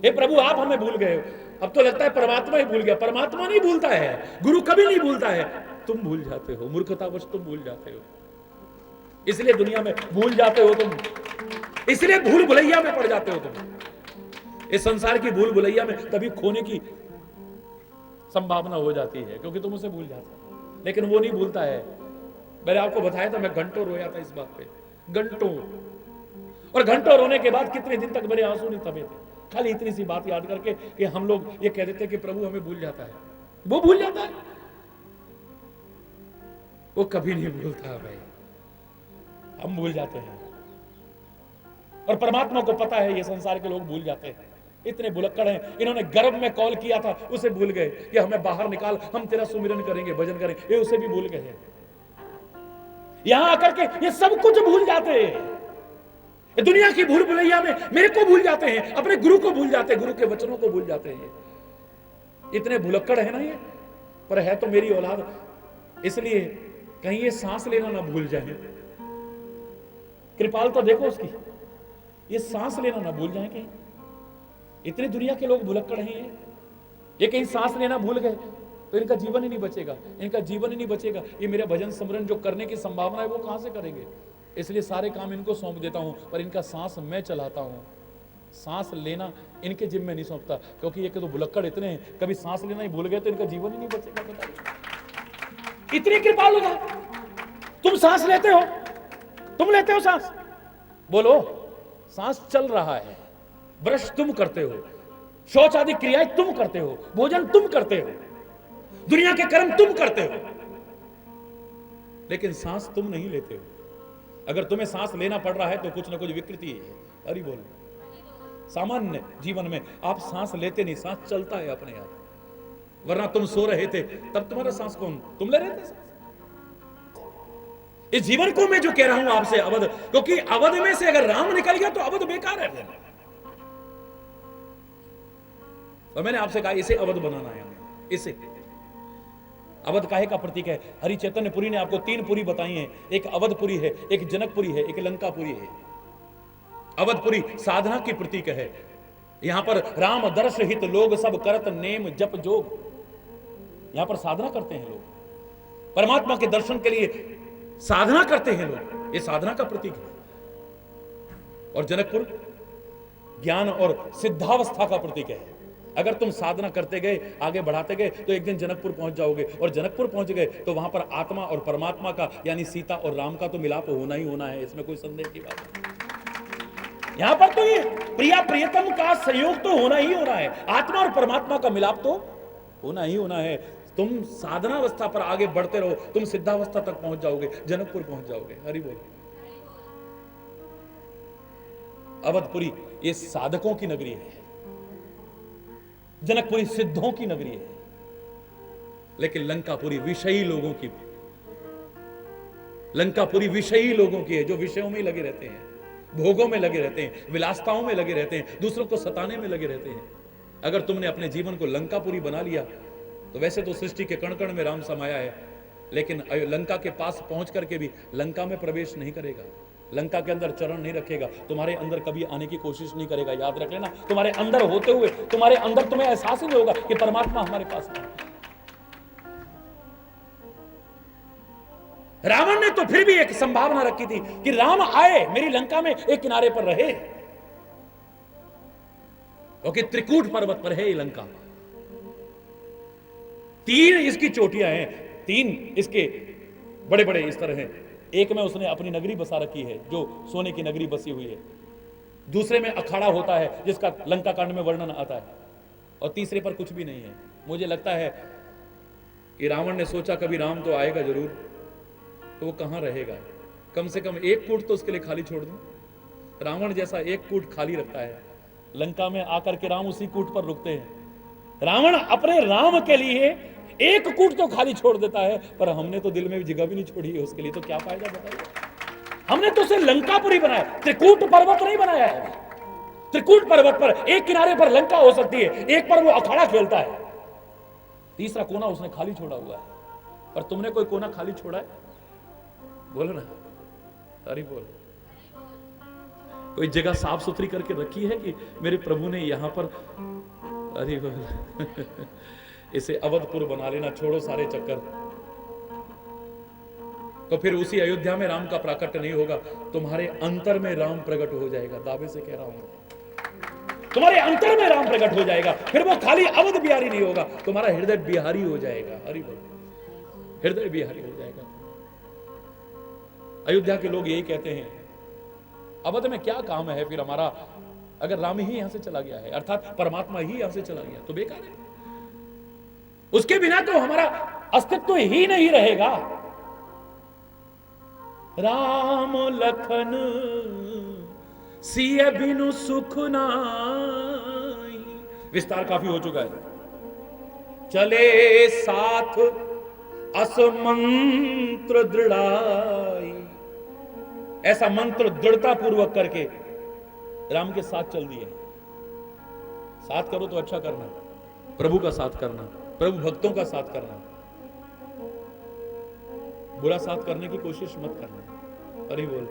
हे प्रभु आप हमें भूल गए हो। अब तो लगता है परमात्मा ही भूल गया। परमात्मा नहीं भूलता है, गुरु कभी नहीं भूलता है, तुम भूल जाते हो, मूर्खतावश तुम भूल जाते हो। इसलिए दुनिया में भूल जाते हो तुम, इसलिए भूल भुलैया में पड़ जाते हो तुम। इस संसार की भूल भुलैया में तभी खोने की संभावना हो जाती है, क्योंकि तुम उसे भूल जाते हो। लेकिन वो नहीं भूलता है। मैंने आपको बताया था, मैं घंटों रोया था इस बात पे, घंटों। और घंटों रोने के बाद कितने दिन तक मेरे आंसू नहीं थमे थे, खाली इतनी सी बात याद करके कि हम लोग ये कह देते कि प्रभु हमें भूल जाता है। वो भूल जाता है, वो कभी नहीं भूलता भाई, हम भूल जाते हैं। और परमात्मा को पता है ये संसार के लोग भूल जाते हैं, इतने भुलक्कड़ हैं। इन्होंने गर्भ में कॉल किया था, उसे भूल गए कि हमें बाहर निकाल, हम तेरा सुमिरन करेंगे, भजन करेंगे, ये उसे भी भूल गए। यहां आकर के ये सब कुछ भूल जाते हैं। दुनिया की भूल भुलैया में मेरे को भूल जाते हैं, अपने गुरु को भूल जाते हैं, गुरु के वचनों को भूल जाते हैं। इतने भुलक्कड़ है ना ये, पर है तो मेरी औलाद, इसलिए कहीं ये सांस लेना ना भूल जाए। कृपाल तो देखो उसकी, ये सांस लेना ना भूल जाए कहीं। इतने दुनिया के लोग भुलक्कड़ हैं, ये कहीं सांस लेना भूल गए तो इनका जीवन ही नहीं बचेगा, इनका जीवन ही नहीं बचेगा। ये मेरा भजन सिमरन जो करने की संभावना है वो कहां से करेंगे। इसलिए सारे काम इनको सौंप देता हूं, पर इनका सांस मैं चलाता हूं। सांस लेना इनके जिम्मे में नहीं सौंपता, क्योंकि ये तो भुलक्कड़ इतने हैं, कभी सांस लेना ही भूल गए तो इनका जीवन ही नहीं बचेगा। बताइए, इतनी कृपालुता। तुम सांस लेते हो, तुम लेते हो सांस, बोलो। सांस चल रहा है, ब्रश तुम करते हो, शौच आदि क्रियाएं तुम करते हो, भोजन तुम करते हो, दुनिया के कर्म तुम करते हो, लेकिन सांस तुम नहीं लेते हो। अगर तुम्हें सांस लेना पड़ रहा है तो कुछ ना कुछ विकृति है। अरे बोलो, सामान्य जीवन में आप सांस लेते नहीं, सांस चलता है अपने आप। वरना तुम सो रहे थे तब तुम्हारा सांस कौन, तुम ले रहे थे सांस। इस जीवन को मैं जो कह रहा हूं आपसे अवध, क्योंकि अवध में से अगर राम निकल गया तो अवध बेकार है। और मैंने आपसे कहा इसे अवध बनाना है हमें। इसे अवध काहे का प्रतीक है? हरि चैतन्यपुरी ने आपको 3 पुरी बताई हैं। एक अवधपुरी है, एक जनकपुरी है, एक लंकापुरी है। अवधपुरी साधना की प्रतीक है। यहां पर राम दर्श हित लोग सब करत नेम जप जोग, यहां पर साधना करते हैं लोग, परमात्मा के दर्शन के लिए साधना करते हैं लोग। ये साधना का प्रतीक है। और जनकपुर ज्ञान और सिद्धावस्था का प्रतीक है। अगर तुम साधना करते गए, आगे बढ़ाते गए, तो एक दिन जनकपुर पहुंच जाओगे। और जनकपुर पहुंच गए तो वहां पर आत्मा और परमात्मा का, यानी सीता और राम का तो मिलाप होना ही होना है, इसमें कोई संदेह की बात नहीं। यहां पर तो ये प्रिया प्रियतम का संयोग तो होना ही होना है, आत्मा और परमात्मा का मिलाप तो होना ही होना है। तुम साधनावस्था पर आगे बढ़ते रहो, तुम सिद्धावस्था तक पहुंच जाओगे, जनकपुर पहुंच जाओगे। हरि बोल। अवधपुरी ये साधकों की नगरी है, जनकपुरी सिद्धों की नगरी है, लेकिन लंकापुरी विषयी लोगों की, लंकापुरी विषयी लोगों की है, जो विषयों में लगे रहते हैं, भोगों में लगे रहते हैं, विलासताओं में लगे रहते हैं, दूसरों को सताने में लगे रहते हैं। अगर तुमने अपने जीवन को लंकापुरी बना लिया तो वैसे तो सृष्टि के कण कण में राम समाया है, लेकिन लंका के पास पहुंच करके भी लंका में प्रवेश नहीं करेगा, लंका के अंदर चरण नहीं रखेगा, तुम्हारे अंदर कभी आने की कोशिश नहीं करेगा। याद रख लेना, तुम्हारे अंदर होते हुए तुम्हारे अंदर तुम्हें एहसास ही नहीं होगा कि परमात्मा हमारे पास है। रावण ने तो फिर भी एक संभावना रखी थी कि राम आए, मेरी लंका में एक किनारे पर रहे, क्योंकि त्रिकूट पर्वत पर है ये लंका। 3 इसकी चोटियां हैं, 3 इसके बड़े बड़े स्तर हैं। एक में उसने अपनी नगरी बसा रखी है, जो सोने की नगरी बसी हुई है। दूसरे में अखाड़ा होता है, जिसका लंका कांड में वर्णन आता है। और तीसरे पर कुछ भी नहीं है। मुझे लगता है कि रावण ने सोचा कभी राम तो आएगा जरूर, तो वो कहां रहेगा, कम से कम एक कूट तो उसके लिए खाली छोड़ दूं। रावण जैसा एक कूट खाली रखता है, लंका में आकर के राम उसी कूट पर रुकते हैं। रावण अपने राम के लिए एक कूट तो खाली छोड़ देता है, पर हमने तो दिल में जगह भी नहीं छोड़ी है उसके लिए, तो क्या फायदा बताइए। हमने तो उसे लंकापुरी बनाया, त्रिकूट पर्वत नहीं बनाया है। त्रिकूट पर्वत पर एक किनारे पर लंका हो सकती है, एक पर वो अखाड़ा खेलता है, तीसरा कोना उसने खाली छोड़ा हुआ है। पर तुमने कोई कोना खाली छोड़ा है? बोलो ना, अरे बोल। कोई जगह साफ सुथरी करके रखी है कि मेरे प्रभु ने यहां पर, अरे बोल। इसे अवधपुर बना लेना, छोड़ो सारे चक्कर। तो फिर उसी अयोध्या में राम का प्राकट्य नहीं होगा, तुम्हारे अंतर में राम प्रकट हो जाएगा। दावे से कह रहा हूं, तुम्हारे अंतर में राम प्रकट हो जाएगा। फिर वो खाली अवध बिहारी नहीं होगा, तुम्हारा हृदय बिहारी हो जाएगा। हरि बोल, हृदय बिहारी हो जाएगा। अयोध्या के लोग यही कहते हैं, अवध में क्या काम है फिर हमारा, अगर राम ही यहां से चला गया है, अर्थात परमात्मा ही यहां से चला गया तो बेकार है, उसके बिना तो हमारा अस्तित्व ही नहीं रहेगा। राम लखन सिय बिनु सुख नाई, विस्तार काफी हो चुका है। चले साथ असमंत्र दृढ़ाई, ऐसा मंत्र दृढ़ता पूर्वक करके राम के साथ चल दिए। साथ करो तो अच्छा करना, प्रभु का साथ करना, प्रभु भक्तों का साथ करना, बुरा साथ करने की कोशिश मत करना। हरि बोल।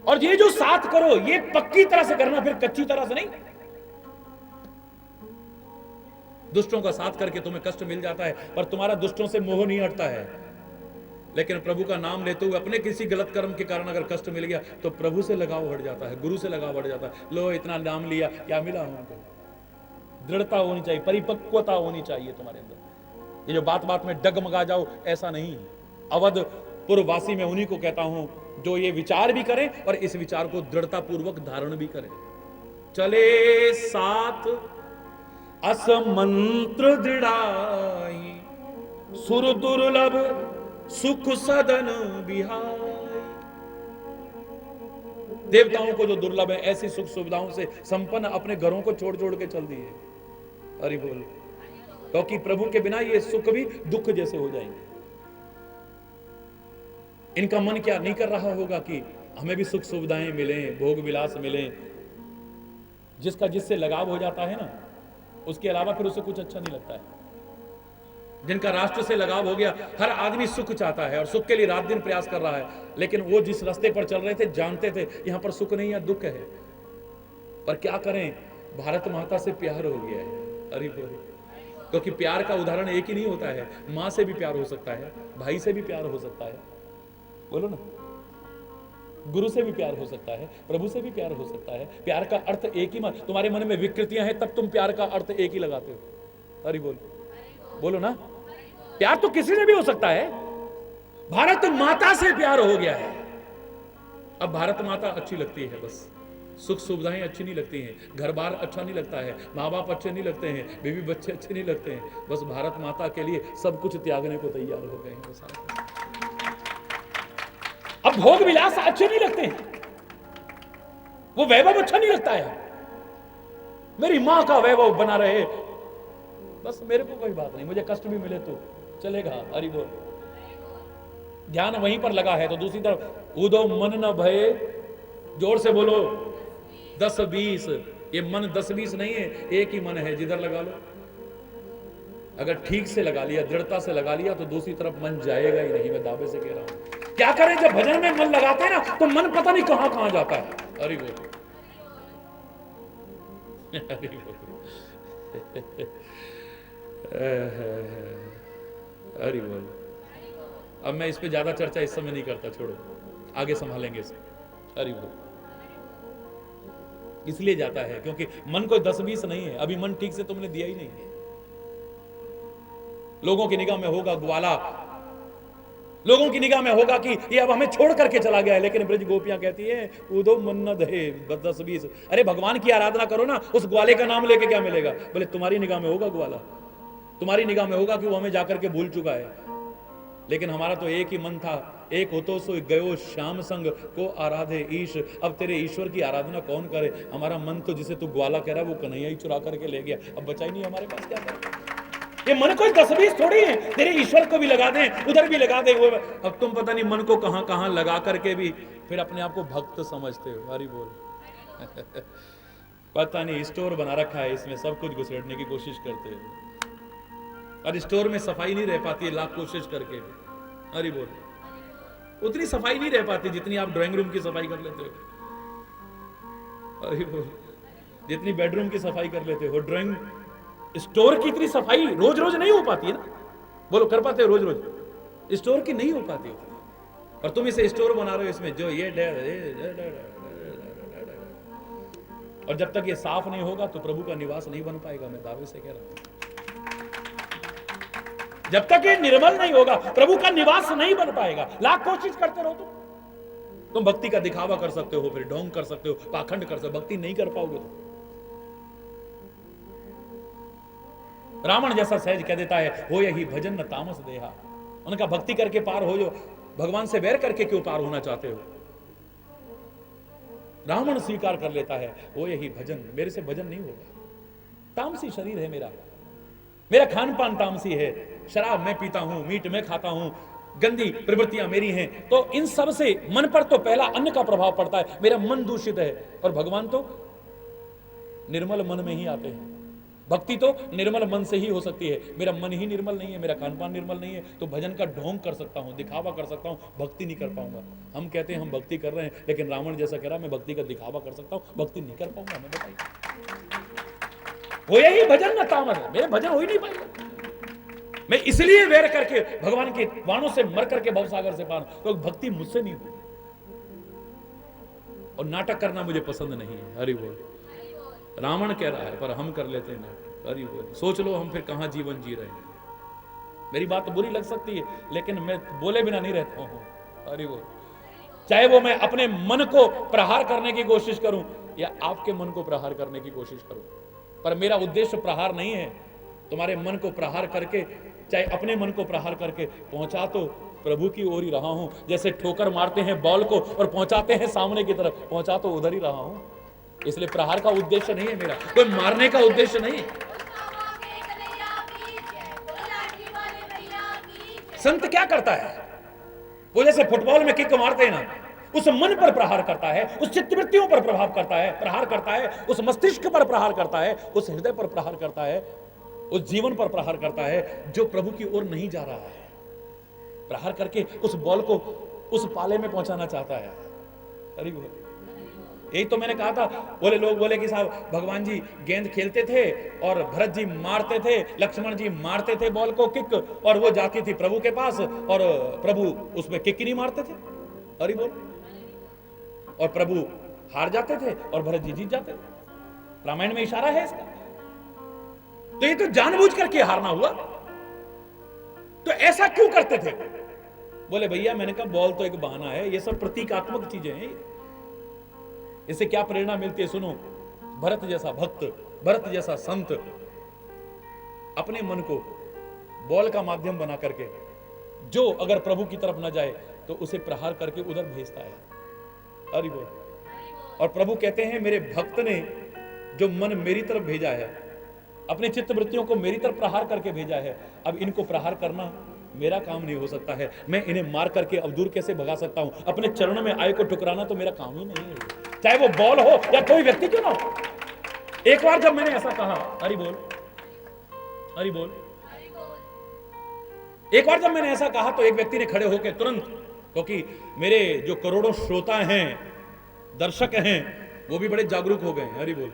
और ये जो साथ करो ये पक्की तरह से करना, फिर कच्ची तरह से नहीं। दुष्टों का साथ करके तुम्हें कष्ट मिल जाता है, पर तुम्हारा दुष्टों से मोह नहीं हटता है। लेकिन प्रभु का नाम लेते हुए अपने किसी गलत कर्म के कारण अगर कष्ट मिल गया तो प्रभु से लगाव हट जाता है, गुरु से लगाव हट जाता है। लो इतना नाम लिया, क्या मिला हमको? दृढ़ता होनी चाहिए, परिपक्वता होनी चाहिए तुम्हारे अंदर। ये जो बात बात में डगमगा जाओ, ऐसा नहीं। अवध पूर्ववासी मैं उन्हीं को कहता हूं जो ये विचार भी करें और इस विचार को दृढ़ता पूर्वक धारण भी करें। चले साथ असमंत्र दृढ़ाई, सुर दुर्लभ सुख सदन बिहाई। देवताओं को जो दुर्लभ है ऐसी सुख सुविधाओं से संपन्न अपने घरों को छोड़ छोड़ के चल दिए। अरे बोल, क्योंकि प्रभु के बिना ये सुख भी दुख जैसे हो जाएंगे। इनका मन क्या नहीं कर रहा होगा कि हमें भी सुख सुविधाएं मिलें, भोग विलास मिलें। जिसका जिससे लगाव हो जाता है ना, उसके अलावा फिर उसे कुछ अच्छा नहीं लगता है। जिनका राष्ट्र से लगाव हो गया, हर आदमी सुख चाहता है और सुख के लिए रात दिन प्रयास कर रहा है, लेकिन वो जिस रास्ते पर चल रहे थे जानते थे यहां पर सुख नहीं है, दुख है। पर क्या करें, भारत माता से प्यार हो गया है। अरे बोले, क्योंकि प्यार का उदाहरण एक ही नहीं होता है, मां से भी प्यार हो सकता है, भाई से भी प्यार हो सकता है, बोलो ना, गुरु से भी प्यार हो सकता है, प्रभु से भी प्यार हो सकता है। प्यार का अर्थ एक ही मत, तुम्हारे मन में विकृतियां हैं तब तुम प्यार का अर्थ एक ही लगाते हो। अरे बोलो ना, प्यार तो किसी से भी हो सकता है। भारत माता से प्यार हो गया है। अब भारत माता अच्छी लगती है, बस सुख सुविधाएं अच्छी नहीं लगती हैं, घर बार अच्छा नहीं लगता है, माँ बाप अच्छे नहीं लगते हैं, बीवी बच्चे अच्छे नहीं लगते हैं, बस भारत माता के लिए सब कुछ त्यागने को तैयार हो गए हैं बस। अब भोग विलास अच्छे नहीं लगते हैं, वो वैभव अच्छा नहीं लगता है, मेरी मां का वैभव बना रहे, बस मेरे को कोई बात नहीं, मुझे कष्ट भी मिले तो चलेगा। हरि बोल। ध्यान वहीं पर लगा है तो दूसरी तरफ उदो मन न भये, जोर से बोलो 10-20। ये मन 10-20 नहीं है, एक ही मन है, जिधर लगा लो। अगर ठीक से लगा लिया, दृढ़ता से लगा लिया तो दूसरी तरफ मन जाएगा ही नहीं, मैं दावे से कह रहा हूं। क्या करें, जब भजन में मन लगाते हैं ना तो मन पता नहीं कहां कहां जाता है। अरे बोल, अरे बोल, अरे बोल। अब मैं इस पे ज्यादा चर्चा इस समय नहीं करता, छोड़ो, आगे संभालेंगे इसे। अरे बोल, इसलिए जाता है क्योंकि मन कोई 10-20 नहीं है, अभी मन ठीक से तुमने दिया ही नहीं है। लोगों की निगाह में होगा ग्वाला, लोगों की निगाह में होगा कि ये अब हमें छोड़ करके चला गया है, लेकिन ब्रज गोपियां कहती है उदो मन न दहे 10-20। अरे भगवान की आराधना करो ना, उस ग्वाले का नाम लेके क्या मिलेगा? बोले तुम्हारी निगाह में होगा ग्वाला, तुम्हारी निगाह में होगा कि वो हमें जाकर के भूल चुका है, लेकिन हमारा तो एक ही मन था, एक होतो सो गयो श्याम संग को आराधे ईश। अब तेरे ईश्वर की आराधना कौन करे? हमारा मन तो जिसे तू ग्वाला कह रहा है वो कन्हैया ही चुरा करके ले गया, अब बचा ही नहीं हमारे पास, क्या करें? ये मन कोई 10-20 थोड़ी है, तेरे ईश्वर को भी लगा दें, उधर भी लगा दें, वो अब तुम पता नहीं मन को कहां कहां लगा करके भी फिर अपने आप को भक्त समझते हो। हरि बोल। पता नहीं स्टोर बना रखा है, इसमें सब कुछ घुसेड़ने की कोशिश करते हो और स्टोर में सफाई नहीं रह पाती है, लाख कोशिश करके। हरि बोल। उतनी सफाई नहीं रह पाती जितनी आप ड्राइंग रूम की सफाई कर लेते हो। हरि बोल। जितनी बेडरूम की सफाई कर लेते हो, ड्राइंग स्टोर की इतनी सफाई रोज रोज नहीं हो पाती है ना। बोलो, कर पाते हो रोज रोज? स्टोर की नहीं हो पाती हो, और तुम इसे स्टोर बना रहे हो, इसमें जो ये और जब तक ये साफ नहीं होगा तो प्रभु का निवास नहीं बन पाएगा, मैं दावे से कह रहा हूं। जब तक ये निर्मल नहीं होगा प्रभु का निवास नहीं बन पाएगा। लाख कोशिश करते रहो तुम भक्ति का दिखावा कर सकते हो, फिर ढोंग कर सकते हो, पाखंड कर सकते हो, भक्ति नहीं कर पाओगे तुम। रावण जैसा सहज कह देता है हो यही भजन न तामस देहा। उनका भक्ति करके पार हो, जो भगवान से वैर करके क्यों पार होना चाहते हो? रावण स्वीकार कर लेता है वो यही भजन, मेरे से भजन नहीं होगा, तामसी शरीर है मेरा, मेरा खान पान तामसी है, शराब मैं पीता हूं, मीट मैं खाता हूं, गंदी प्रवृत्तियां मेरी हैं, तो इन सब से मन पर तो पहला अन्न का प्रभाव पड़ता है, मेरा मन दूषित है। और भगवान तो निर्मल मन में ही आते हैं। भक्ति तो निर्मल मन से ही हो सकती है, मेरा मन ही निर्मल नहीं है, मेरा खान पान निर्मल नहीं है, तो भजन का ढोंग कर सकता हूं, दिखावा कर सकता हूं, भक्ति नहीं कर पाऊंगा। हम कहते हैं हम भक्ति कर रहे हैं, लेकिन रावण जैसा कह रहा मैं भक्ति का दिखावा कर सकता हूं, भक्ति नहीं कर पाऊंगा। मैं बताइए, हो यही भजन न तामस, मेरे भजन हो ही नहीं पाएगा। मैं इसलिए वैर करके भगवान के वाणों से मर करके भवसागर से पार, तो भक्ति मुझसे नहीं होगी, और नाटक करना मुझे पसंद नहीं है। हरि बोल। रावण कह रहा है पर हम कर लेते हैं नाटक। हरि बोल। सोच लो हम फिर कहां जीवन जी रहे हैं। मेरी बात तो बुरी लग सकती है, लेकिन मैं बोले बिना नहीं रहता हूं। अरे वो चाहे वो मैं अपने मन को प्रहार करने की कोशिश करूं या आपके मन को प्रहार करने की कोशिश करूं, पर मेरा उद्देश्य प्रहार नहीं है। तुम्हारे मन को प्रहार करके, चाहे अपने मन को प्रहार करके पहुंचा तो प्रभु की ओर ही रहा हूं। जैसे ठोकर मारते हैं बॉल को और पहुंचाते हैं सामने की तरफ, पहुंचा तो उधर ही रहा हूं। इसलिए प्रहार का उद्देश्य नहीं है मेरा, कोई मारने का उद्देश्य नहीं है। संत क्या करता है? वो जैसे फुटबॉल में किक मारते हैं ना, उस मन पर प्रहार करता है, उस चित्तवृत्तियों पर प्रभाव करता है, प्रहार करता है, उस मस्तिष्क पर प्रहार करता है, उस हृदय पर प्रहार करता है, उस जीवन पर प्रहार करता है जो प्रभु की ओर नहीं जा रहा है। प्रहार करके उस बॉल को उस पाले में पहुंचाना चाहता है। अरे यही तो मैंने कहा था। बोले लोग बोले कि साहब भगवान जी गेंद खेलते थे और भरत जी मारते थे, लक्ष्मण जी मारते थे बॉल को किक, और वो जाती थी प्रभु के पास और प्रभु उसमें किक ही नहीं मारते थे। अरे बोल, और प्रभु हार जाते थे और भरत जी जीत जाते थे। रामायण में इशारा है इसका। तो ये तो जानबूझ करके हारना हुआ। तो ऐसा क्यों करते थे? बोले भैया मैंने कहा बॉल तो एक बहाना है, ये सब प्रतीकात्मक चीजें हैं। इससे क्या प्रेरणा मिलती है? सुनो, भरत जैसा भक्त, भरत जैसा संत अपने मन को बॉल का माध्यम बना करके, जो अगर प्रभु की तरफ न जाए तो उसे प्रहार करके उधर भेजता है। अरे बोल। और प्रभु कहते हैं मेरे भक्त ने जो मन मेरी तरफ भेजा है, अपने चित्त वृत्तियों को मेरी तरफ प्रहार करके भेजा है, अब इनको प्रहार करना मेरा काम नहीं हो सकता है। मैं इन्हें मार करके अब दूर कैसे भगा सकता हूं? अपने चरणों में आए को ठुकराना तो मेरा काम ही नहीं है, चाहे वो बॉल हो या कोई व्यक्ति क्यों ना हो। एक बार जब मैंने ऐसा कहा, हरि बोल, हरि बोल, एक बार जब मैंने ऐसा कहा तो एक व्यक्ति ने खड़े होकर तुरंत, क्योंकि मेरे जो करोड़ों श्रोता हैं, दर्शक हैं, वो भी बड़े जागरूक हो गए। हरि बोल।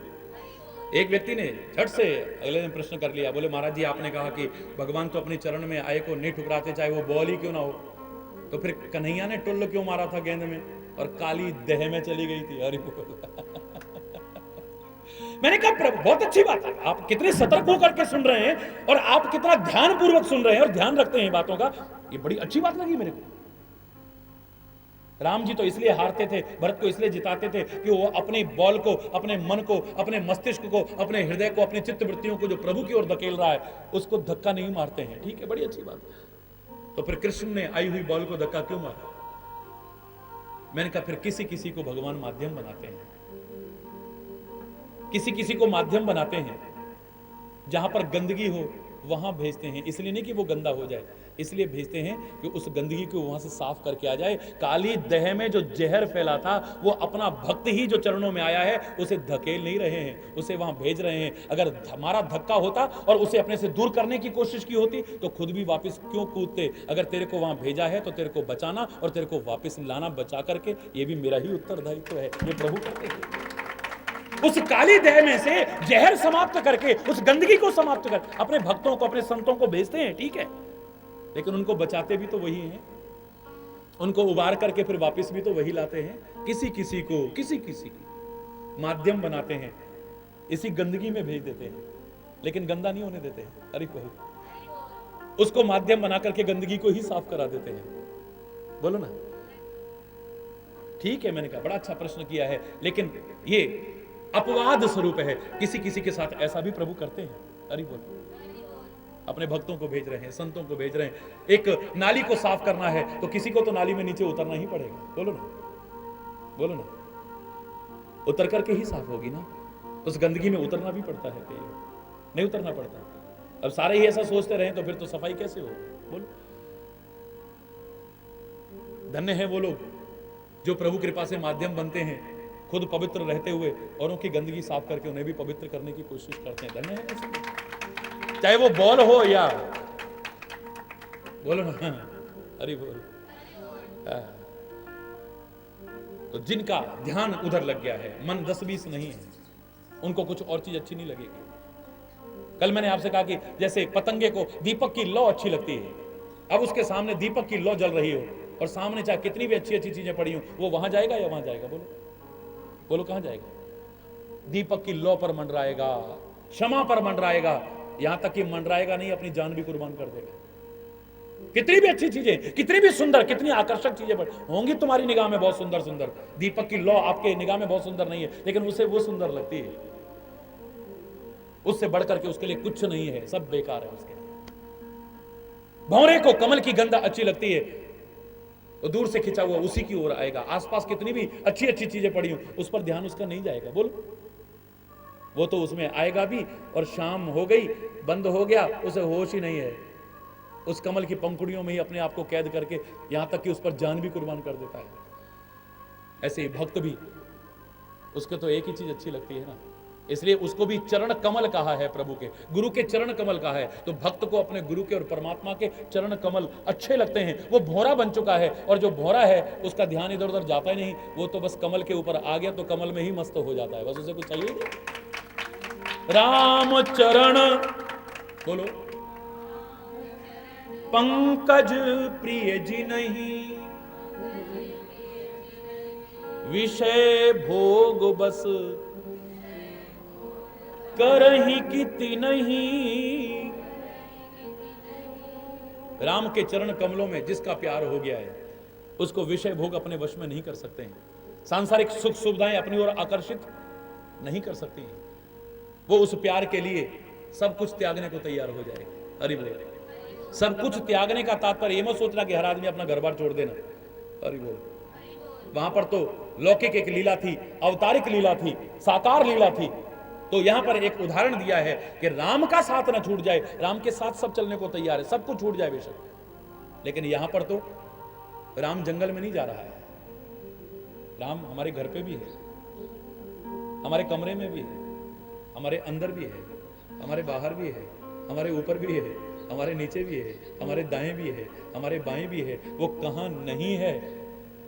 एक व्यक्ति ने झट से अगले दिन प्रश्न कर लिया, बोले महाराज जी आपने कहा कि भगवान तो अपने चरण में आए को नहीं ठुकराते, चाहे वो बॉल ही क्यों ना हो, तो फिर कन्हैया ने टुल्ल क्यों मारा था गेंद में और काली देह में चली गई थी? अरे मैंने कहा प्रभु बहुत अच्छी बात है, आप कितने सतर्क होकर के सुन रहे हैं और आप कितना ध्यान पूर्वक सुन रहे हैं और ध्यान रखते हैं बातों का, ये बड़ी अच्छी बात लगी मेरे को। राम जी तो इसलिए हारते थे, भरत को इसलिए जिताते थे कि वो अपनी बॉल को, अपने मन को, अपने मस्तिष्क को, अपने हृदय को, अपनी चित्त वृत्तियों को जो प्रभु की ओर धकेल रहा है उसको धक्का नहीं मारते हैं। ठीक है, बड़ी अच्छी बात है। तो फिर कृष्ण ने आई हुई बॉल को धक्का क्यों मारा? मैंने कहा फिर किसी किसी को भगवान माध्यम बनाते हैं, किसी किसी को माध्यम बनाते हैं, जहां पर गंदगी हो वहां भेजते हैं। इसलिए नहीं कि वो गंदा हो जाए, इसलिए भेजते हैं कि उस गंदगी को वहां से साफ करके आ जाए। काली देह में जो जहर फैला था वो अपना भक्त ही जो चरणों में आया है उसे धकेल नहीं रहे हैं, उसे वहां भेज रहे हैं। अगर हमारा धक्का होता और उसे अपने से दूर करने की कोशिश की होती तो खुद भी वापस क्यों कूदते? अगर तेरे को वहां भेजा है तो तेरे को बचाना और तेरे को वापस लाना, बचा करके, ये भी मेरा ही उत्तरदायित्व है। ये प्रभु करते हैं। उस काली देह में से जहर समाप्त करके, उस गंदगी को समाप्त कर अपने भक्तों को, अपने संतों को भेजते हैं। ठीक है, लेकिन उनको बचाते भी तो वही हैं, उनको उबार करके फिर वापस भी तो वही लाते हैं। किसी किसी को, किसी किसी की माध्यम बनाते हैं, इसी गंदगी में भेज देते हैं, लेकिन गंदा नहीं होने देते हैं। अरे भाई, उसको माध्यम बना करके गंदगी को ही साफ करा देते हैं। बोलो ना, ठीक है। मैंने कहा बड़ा अच्छा प्रश्न किया है, लेकिन ये अपवाद स्वरूप है। किसी किसी के साथ ऐसा भी प्रभु करते हैं। अरे बोलो, अपने भक्तों को भेज रहे हैं, संतों को भेज रहे हैं। एक नाली को साफ करना है तो किसी को तो नाली में नीचे उतरना ही पड़ेगा। बोलो ना, बोलो ना, उतर करके ही साफ होगी ना। उस गंदगी में उतरना भी पड़ता है, नहीं उतरना पड़ता। अब सारे ही ऐसा सोचते रहे तो फिर तो सफाई कैसे हो? बोलो। धन्य है वो लोग जो प्रभु कृपा से माध्यम बनते हैं, खुद पवित्र रहते हुए औरों की गंदगी साफ करके उन्हें भी पवित्र करने की कोशिश करते हैं। धन्य है ऐसे, चाहे वो बॉल हो या, बोलो ना, अरे बोल। तो जिनका ध्यान उधर लग गया है, मन 10-20 नहीं है, उनको कुछ और चीज अच्छी नहीं लगेगी। कल मैंने आपसे कहा कि जैसे पतंगे को दीपक की लौ अच्छी लगती है, अब उसके सामने दीपक की लौ जल रही हो और सामने चाहे कितनी भी अच्छी अच्छी चीजें पड़ी हो, वो वहां जाएगा या वहां जाएगा? बोलो बोलो, कहां जाएगा? दीपक की लौ पर मंडराएगा, क्षमा पर मंडराएगा, यहां तक कि मंडराएगा नहीं, अपनी जान भी कुर्बान कर देगा। कितनी भी अच्छी चीजें, कितनी भी सुंदर, कितनी आकर्षक चीजें होंगी तुम्हारी निगाह में बहुत सुंदर सुंदर, दीपक की लौ आपके निगाह में बहुत सुंदर नहीं है, लेकिन उसे वो सुंदर लगती है, उससे बढ़कर के उसके लिए कुछ नहीं है, सब बेकार है उसके लिए। भौरे को कमल की गंध अच्छी लगती है, तो दूर से खिंचा हुआ उसी की ओर आएगा। आसपास कितनी भी अच्छी अच्छी चीजें पड़ी हो, उस पर ध्यान उसका नहीं जाएगा। बोलो, वो तो उसमें आएगा भी, और शाम हो गई, बंद हो गया, उसे होश ही नहीं है। उस कमल की पंखुड़ियों में ही अपने आप को कैद करके यहां तक कि उस पर जान भी कुर्बान कर देता है। ऐसे ही भक्त भी, उसके तो एक ही चीज अच्छी लगती है ना, इसलिए उसको भी चरण कमल कहा है, प्रभु के गुरु के चरण कमल कहा है। तो भक्त को अपने गुरु के और परमात्मा के चरण कमल अच्छे लगते हैं। वो भौरा बन चुका है, और जो भौरा है उसका ध्यान इधर उधर जाता ही नहीं, वो तो बस कमल के ऊपर आ गया तो कमल में ही मस्त हो जाता है, बस उसे कुछ चाहिए नहीं। राम चरण, बोलो, पंकज प्रिय जी नहीं, विषय भोग बस करही किति नहीं। राम के चरण कमलों में जिसका प्यार हो गया है, उसको विषय भोग अपने वश में नहीं कर सकते हैं, सांसारिक सुख सुविधाएं अपनी ओर आकर्षित नहीं कर सकती हैं। वो उस प्यार के लिए सब कुछ त्यागने को तैयार हो जाएगा। अरे बोल, सब कुछ त्यागने का तात्पर्य ये मत सोचना कि हर आदमी अपना घर बार छोड़ देना। अरे बोल, वहां पर तो लौकिक एक लीला थी, अवतारिक लीला थी, साकार लीला थी। तो यहां पर एक उदाहरण दिया है कि राम का साथ ना छूट जाए, राम के साथ सब चलने को तैयार है, सब कुछ छूट जाए बेशक, लेकिन यहां पर तो राम जंगल में नहीं जा रहा है, राम हमारे घर पे भी है, हमारे कमरे में भी है, हमारे अंदर भी है, हमारे बाहर भी है, हमारे ऊपर भी है, हमारे नीचे भी है, हमारे दाएं भी है, हमारे बाएं भी है। वो कहां नहीं है,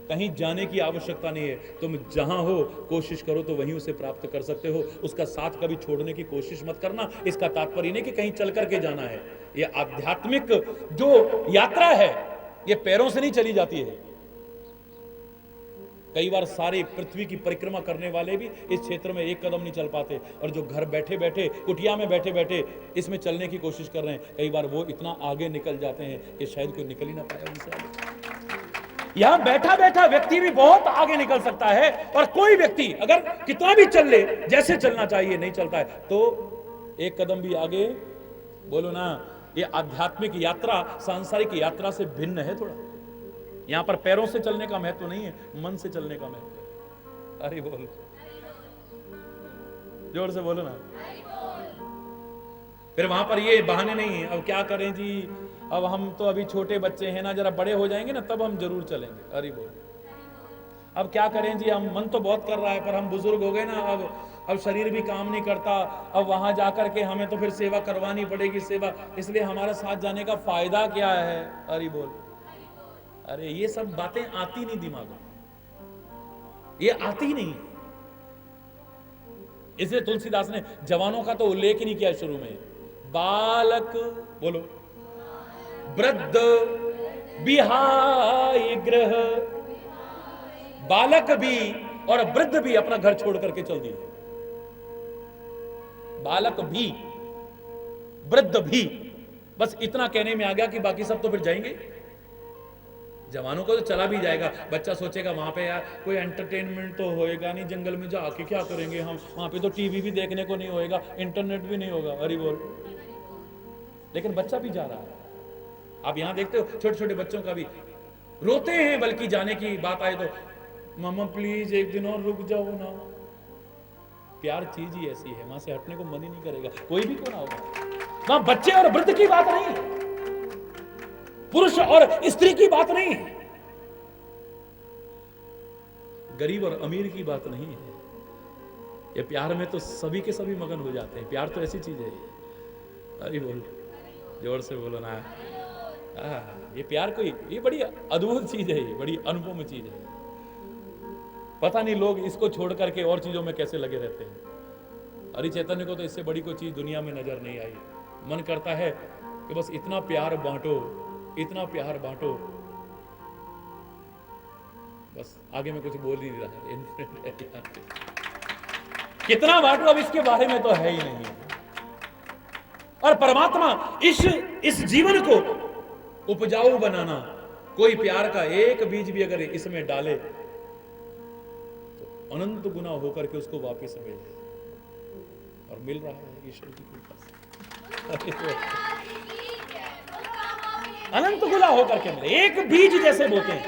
कहीं जाने की आवश्यकता नहीं है। तुम जहां हो कोशिश करो तो वहीं उसे प्राप्त कर सकते हो। उसका साथ कभी छोड़ने की कोशिश मत करना। इसका तात्पर्य नहीं कि कहीं चल करके जाना है। यह आध्यात्मिक जो यात्रा है, यह पैरों से नहीं चली जाती है। कई बार सारी पृथ्वी की परिक्रमा करने वाले भी इस क्षेत्र में एक कदम नहीं चल पाते, और जो घर बैठे बैठे, कुटिया में बैठे बैठे इसमें चलने की कोशिश कर रहे हैं, कई बार वो इतना आगे निकल जाते हैं कि शायद कोई निकल ही ना पाए उनसे आगे। यहां बैठा बैठा व्यक्ति भी बहुत आगे निकल सकता है, और कोई व्यक्ति अगर कितना भी चल ले, जैसे चलना चाहिए नहीं चलता है, तो एक कदम भी आगे, बोलो ना, ये आध्यात्मिक यात्रा सांसारिक यात्रा से भिन्न है थोड़ा। यहां पर पैरों से चलने का महत्व नहीं है, मन से चलने का महत्व है। अरे बोल, जोर से बोलो ना। फिर वहां पर ये बहाने नहीं है, अब क्या करें जी, अब हम तो अभी छोटे बच्चे हैं ना, जरा बड़े हो जाएंगे ना तब हम जरूर चलेंगे। अरे बोल, अब क्या करें जी, हम मन तो बहुत कर रहा है पर हम बुजुर्ग हो गए ना, अब शरीर भी काम नहीं करता, अब वहां जाकर के हमें तो फिर सेवा करवानी पड़ेगी सेवा, इसलिए हमारे साथ जाने का फायदा क्या है। अरे बोल, अरे ये सब बातें आती नहीं दिमाग में, ये आती नहीं। इसलिए तुलसीदास ने जवानों का तो उल्लेख ही नहीं किया शुरू में। बालक, बोलो, वृद्ध बिहाय गृह, बालक भी और वृद्ध भी अपना घर छोड़ करके चल दिए। बालक भी, वृद्ध भी, बस इतना कहने में आ गया कि बाकी सब तो फिर जाएंगे। जवानों को तो चला भी जाएगा, बच्चा सोचेगा वहां पे यार कोई एंटरटेनमेंट तो होएगा नहीं, जंगल में जाके क्या करेंगे हम, वहां पे तो टीवी भी देखने को नहीं होएगा, इंटरनेट भी नहीं होगा। अरे बोल, लेकिन बच्चा भी जा रहा है। आप यहां देखते हो छोटे छोटे बच्चों का भी रोते हैं, बल्कि जाने की बात आए तो मम्मा प्लीज एक दिन और रुक जाओ ना। प्यार चीज ही ऐसी है, वहां से हटने को मन ही नहीं करेगा, कोई भी क्यों ना होगा। वहां बच्चे और वृद्ध की बात नहीं है, पुरुष और स्त्री की बात नहीं है, गरीब और अमीर की बात नहीं है। ये प्यार में तो सभी के सभी मगन हो जाते हैं। प्यार तो ऐसी चीज है। अरे बोल, जोर से बोलो ना। ये प्यार कोई, ये बड़ी अद्भुत चीज है, ये बड़ी अनुपम चीज है। पता नहीं लोग इसको छोड़ करके और चीजों में कैसे लगे रहते हैं। हरि चैतन्य को तो इससे बड़ी कोई चीज दुनिया में नजर नहीं आई। मन करता है कि बस इतना प्यार बांटो, इतना प्यार बांटो, बस आगे में कुछ बोल ही नहीं रहा। कितना बांटो अब इसके बारे में तो है ही नहीं। और परमात्मा इस जीवन को उपजाऊ बनाना। कोई प्यार का एक बीज भी अगर इसमें डाले तो अनंत गुना होकर के उसको वापस मिल जाए, और मिल रहा है ईश्वर की कृपा से। अनंत गुना होकर के मिले। एक बीज जैसे बोते हैं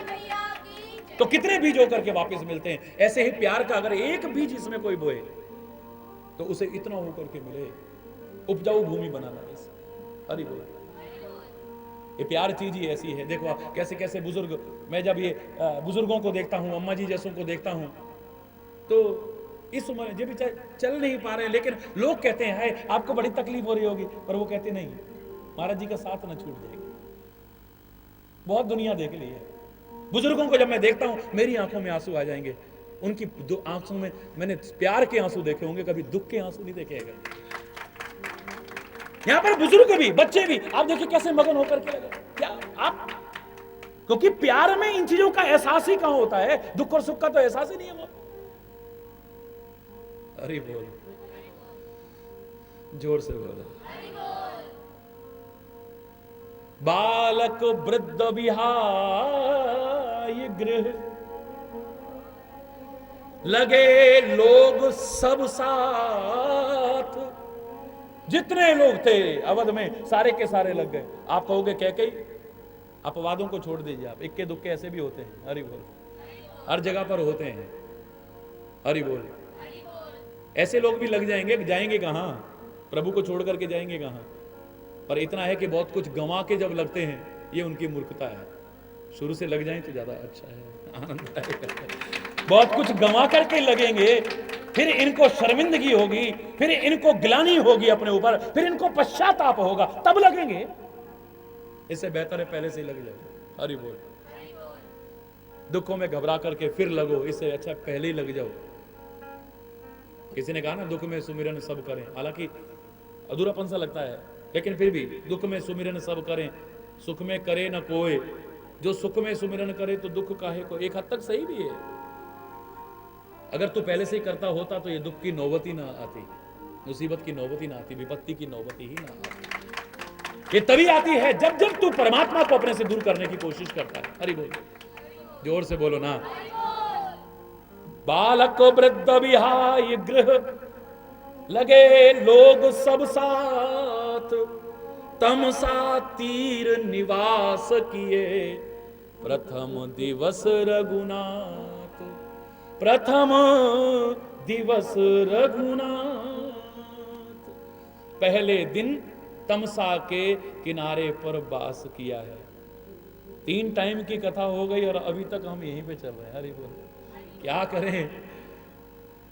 तो कितने बीज होकर के वापस मिलते हैं। ऐसे ही प्यार का अगर एक बीज इसमें कोई बोए तो उसे इतना होकर के मिले। उपजाऊ भूमि बनाना इस। हरि बोल। ये प्यार चीज ही ऐसी है। देखो आप कैसे कैसे बुजुर्ग, मैं जब ये बुजुर्गों को देखता हूं, अम्मा जी जैसों को देखता हूं, तो इस उम्र जब भी चल नहीं पा रहे हैं, लेकिन लोग कहते हैं हाय आपको बड़ी तकलीफ हो रही होगी, पर वो कहते नहीं महाराज जी का साथ ना छूट जाएगी। बहुत दुनिया देख ली है। बुजुर्गों को जब मैं देखता हूं मेरी आंखों में आंसू आ जाएंगे। उनकी आंखों में मैंने प्यार के आंसू देखे होंगे, कभी दुख के आंसू नहीं देखे। यहां पर बुजुर्ग भी, बच्चे भी, आप देखिए कैसे मगन होकर के लगे। क्या आप, क्योंकि प्यार में इन चीजों का एहसास ही कहां होता है, दुख और सुख का तो एहसास ही नहीं है वो। अरे बोल, जोर से बोलो। बालक वृद्ध विहाय गृह, लगे लोग सब साथ। जितने लोग थे अवध में सारे के सारे लग गए। आप कहोगे कैकेयी, अपवादों को छोड़ दीजिए आप, इक्के दुक्के ऐसे भी होते हैं। हरि बोल। हर जगह पर होते हैं। हरि बोल। ऐसे लोग भी लग जाएंगे, जाएंगे कहां, प्रभु को छोड़ करके जाएंगे कहां। पर इतना है कि बहुत कुछ गंवा के जब लगते हैं, ये उनकी मूर्खता है। शुरू से लग जाएं तो ज्यादा अच्छा है, आनंद आएगा। बहुत कुछ गंवा करके लगेंगे, फिर इनको शर्मिंदगी होगी, फिर इनको गिलानी होगी अपने ऊपर, फिर इनको पश्चाताप होगा, तब लगेंगे। इससे बेहतर है पहले से ही लग जाओ। हरि बोल। दुखों में घबरा करके फिर लगो, इससे अच्छा पहले ही लग जाओ। किसी ने कहा ना दुख में सुमिरन सब करें, हालांकि अधूरापन सा लगता है, लेकिन फिर भी दुख में सुमिरन सब करें, सुख में करे न कोई। जो सुख में सुमिरन करे तो दुख काहे को। एक हद तक सही भी है। अगर तू पहले से ही करता होता तो ये दुख की नौबत ही ना आती, मुसीबत की नौबत ही ना आती, विपत्ति की नौबत ही ना आती। ये तभी आती है जब जब तू परमात्मा को अपने से दूर करने की कोशिश करता है। हरि बोल। जोर से बोलो ना। बालक वृद्ध विहाय गृह, लगे लोग सब साथ। तमसा तीर निवास किए, प्रथम दिवस रघुनाथ। प्रथम दिवस रघुनाथ। पहले दिन तमसा के किनारे पर वास किया है। 3 टाइम की कथा हो गई और अभी तक हम यहीं पे चल रहे हैं। हरि बोल। क्या करें,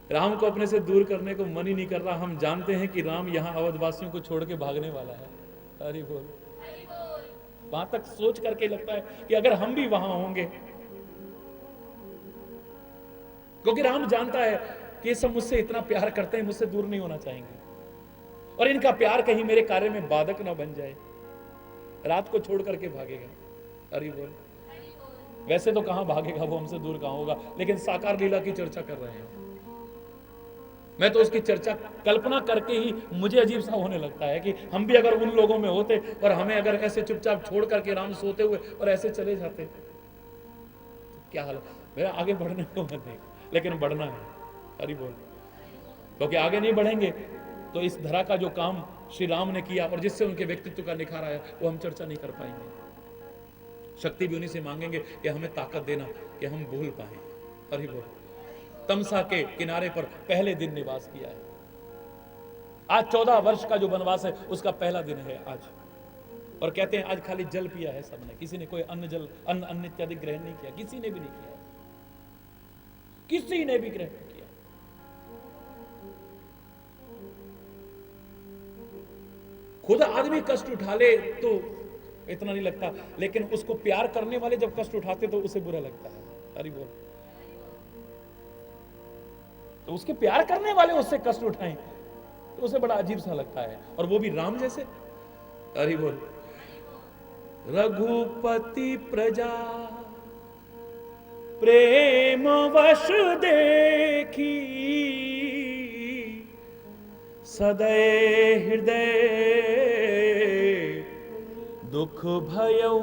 राम को अपने से दूर करने को मन ही नहीं कर रहा। हम जानते हैं कि राम यहां अवधवासियों को छोड़ के भागने वाला है। हरि बोल। वहां तक सोच करके लगता है कि अगर हम भी वहां होंगे, क्योंकि राम जानता है कि ये सब मुझसे इतना प्यार करते हैं, मुझसे दूर नहीं होना चाहेंगे, और इनका प्यार कहीं मेरे कार्य में बाधक ना बन जाए। रात को छोड़ करके भागेगा। हरि बोल। वैसे तो कहां भागेगा वो, हमसे दूर कहां होगा, लेकिन साकार लीला की चर्चा कर रहे हैं। मैं तो उसकी चर्चा कल्पना करके ही मुझे अजीब सा होने लगता है कि हम भी अगर उन लोगों में होते और हमें अगर ऐसे चुपचाप छोड़ करके राम सोते हुए और ऐसे चले जाते, तो क्या हाल। मेरा आगे बढ़ने को मन नहीं, लेकिन बढ़ना है। हरि बोल। क्योंकि आगे नहीं बढ़ेंगे तो इस धरा का जो काम श्री राम ने किया और जिससे उनके व्यक्तित्व का निखार आया, वो हम चर्चा नहीं कर पाएंगे। शक्ति भी उन्हीं से मांगेंगे कि हमें ताकत देना कि हम भूल पाए। हरि बोल। तमसा के किनारे पर पहले दिन निवास किया है। आज 14 वर्ष का जो वनवास है उसका पहला दिन है आज। और कहते हैं आज खाली जल पिया है सबने, किसी ने कोई अन्न इत्यादि ग्रहण नहीं किया। किसी ने भी नहीं किया, किसी ने भी ग्रहण नहीं किया। खुद आदमी कष्ट उठा ले तो इतना नहीं लगता, लेकिन उसको प्यार करने वाले जब कष्ट उठाते तो उसे बुरा लगता है। हरि बोल। तो उसके प्यार करने वाले उससे कष्ट उठाएं तो उसे बड़ा अजीब सा लगता है, और वो भी राम जैसे। हरि बोल। रघुपति प्रजा प्रेम वश देखी, सदै हृदय दुख भयऊ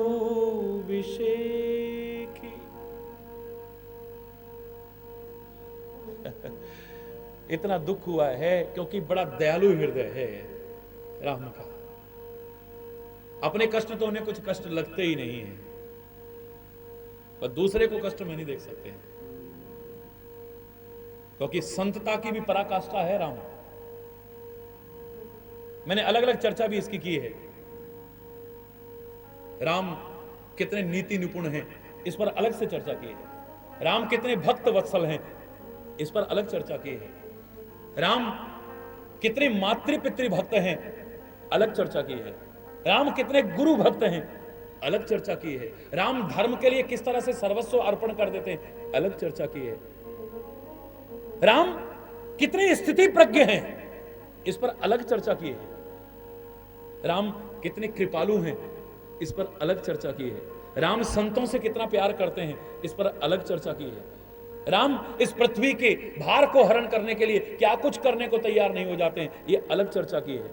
विषेखी। इतना दुख हुआ है क्योंकि बड़ा दयालु हृदय है राम का। अपने कष्ट तो उन्हें कुछ कष्ट लगते ही नहीं है, पर दूसरे को कष्ट में नहीं देख सकते हैं, क्योंकि संतता की भी पराकाष्ठा है राम। मैंने अलग अलग चर्चा भी इसकी की है। राम कितने नीति निपुण हैं, इस पर अलग से चर्चा की है। राम कितने भक्त वत्सल हैं, इस पर अलग चर्चा की है। राम कितने मातृ पितृ भक्त हैं, अलग चर्चा की है। राम कितने गुरु भक्त हैं, अलग चर्चा की है। राम धर्म के लिए किस तरह से सर्वस्व अर्पण कर देते हैं, अलग चर्चा की है। राम कितने स्थिति प्रज्ञ हैं, इस पर अलग चर्चा की है। राम कितने कृपालु हैं, इस पर अलग चर्चा की है। राम संतों से कितना प्यार करते हैं, इस पर अलग चर्चा की है। राम इस पृथ्वी के भार को हरण करने के लिए क्या कुछ करने को तैयार नहीं हो जाते हैं, यह अलग चर्चा की है।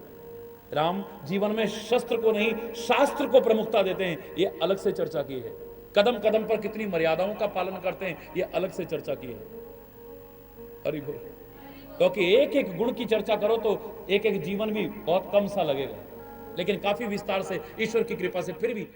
राम जीवन में शस्त्र को नहीं शास्त्र को प्रमुखता देते हैं, यह अलग से चर्चा की है। कदम कदम पर कितनी मर्यादाओं का पालन करते हैं, यह अलग से चर्चा की है। हरि बोल। क्योंकि एक एक गुण की चर्चा करो तो एक एक जीवन भी बहुत कम सा लगेगा, लेकिन काफी विस्तार से ईश्वर की कृपा से फिर भी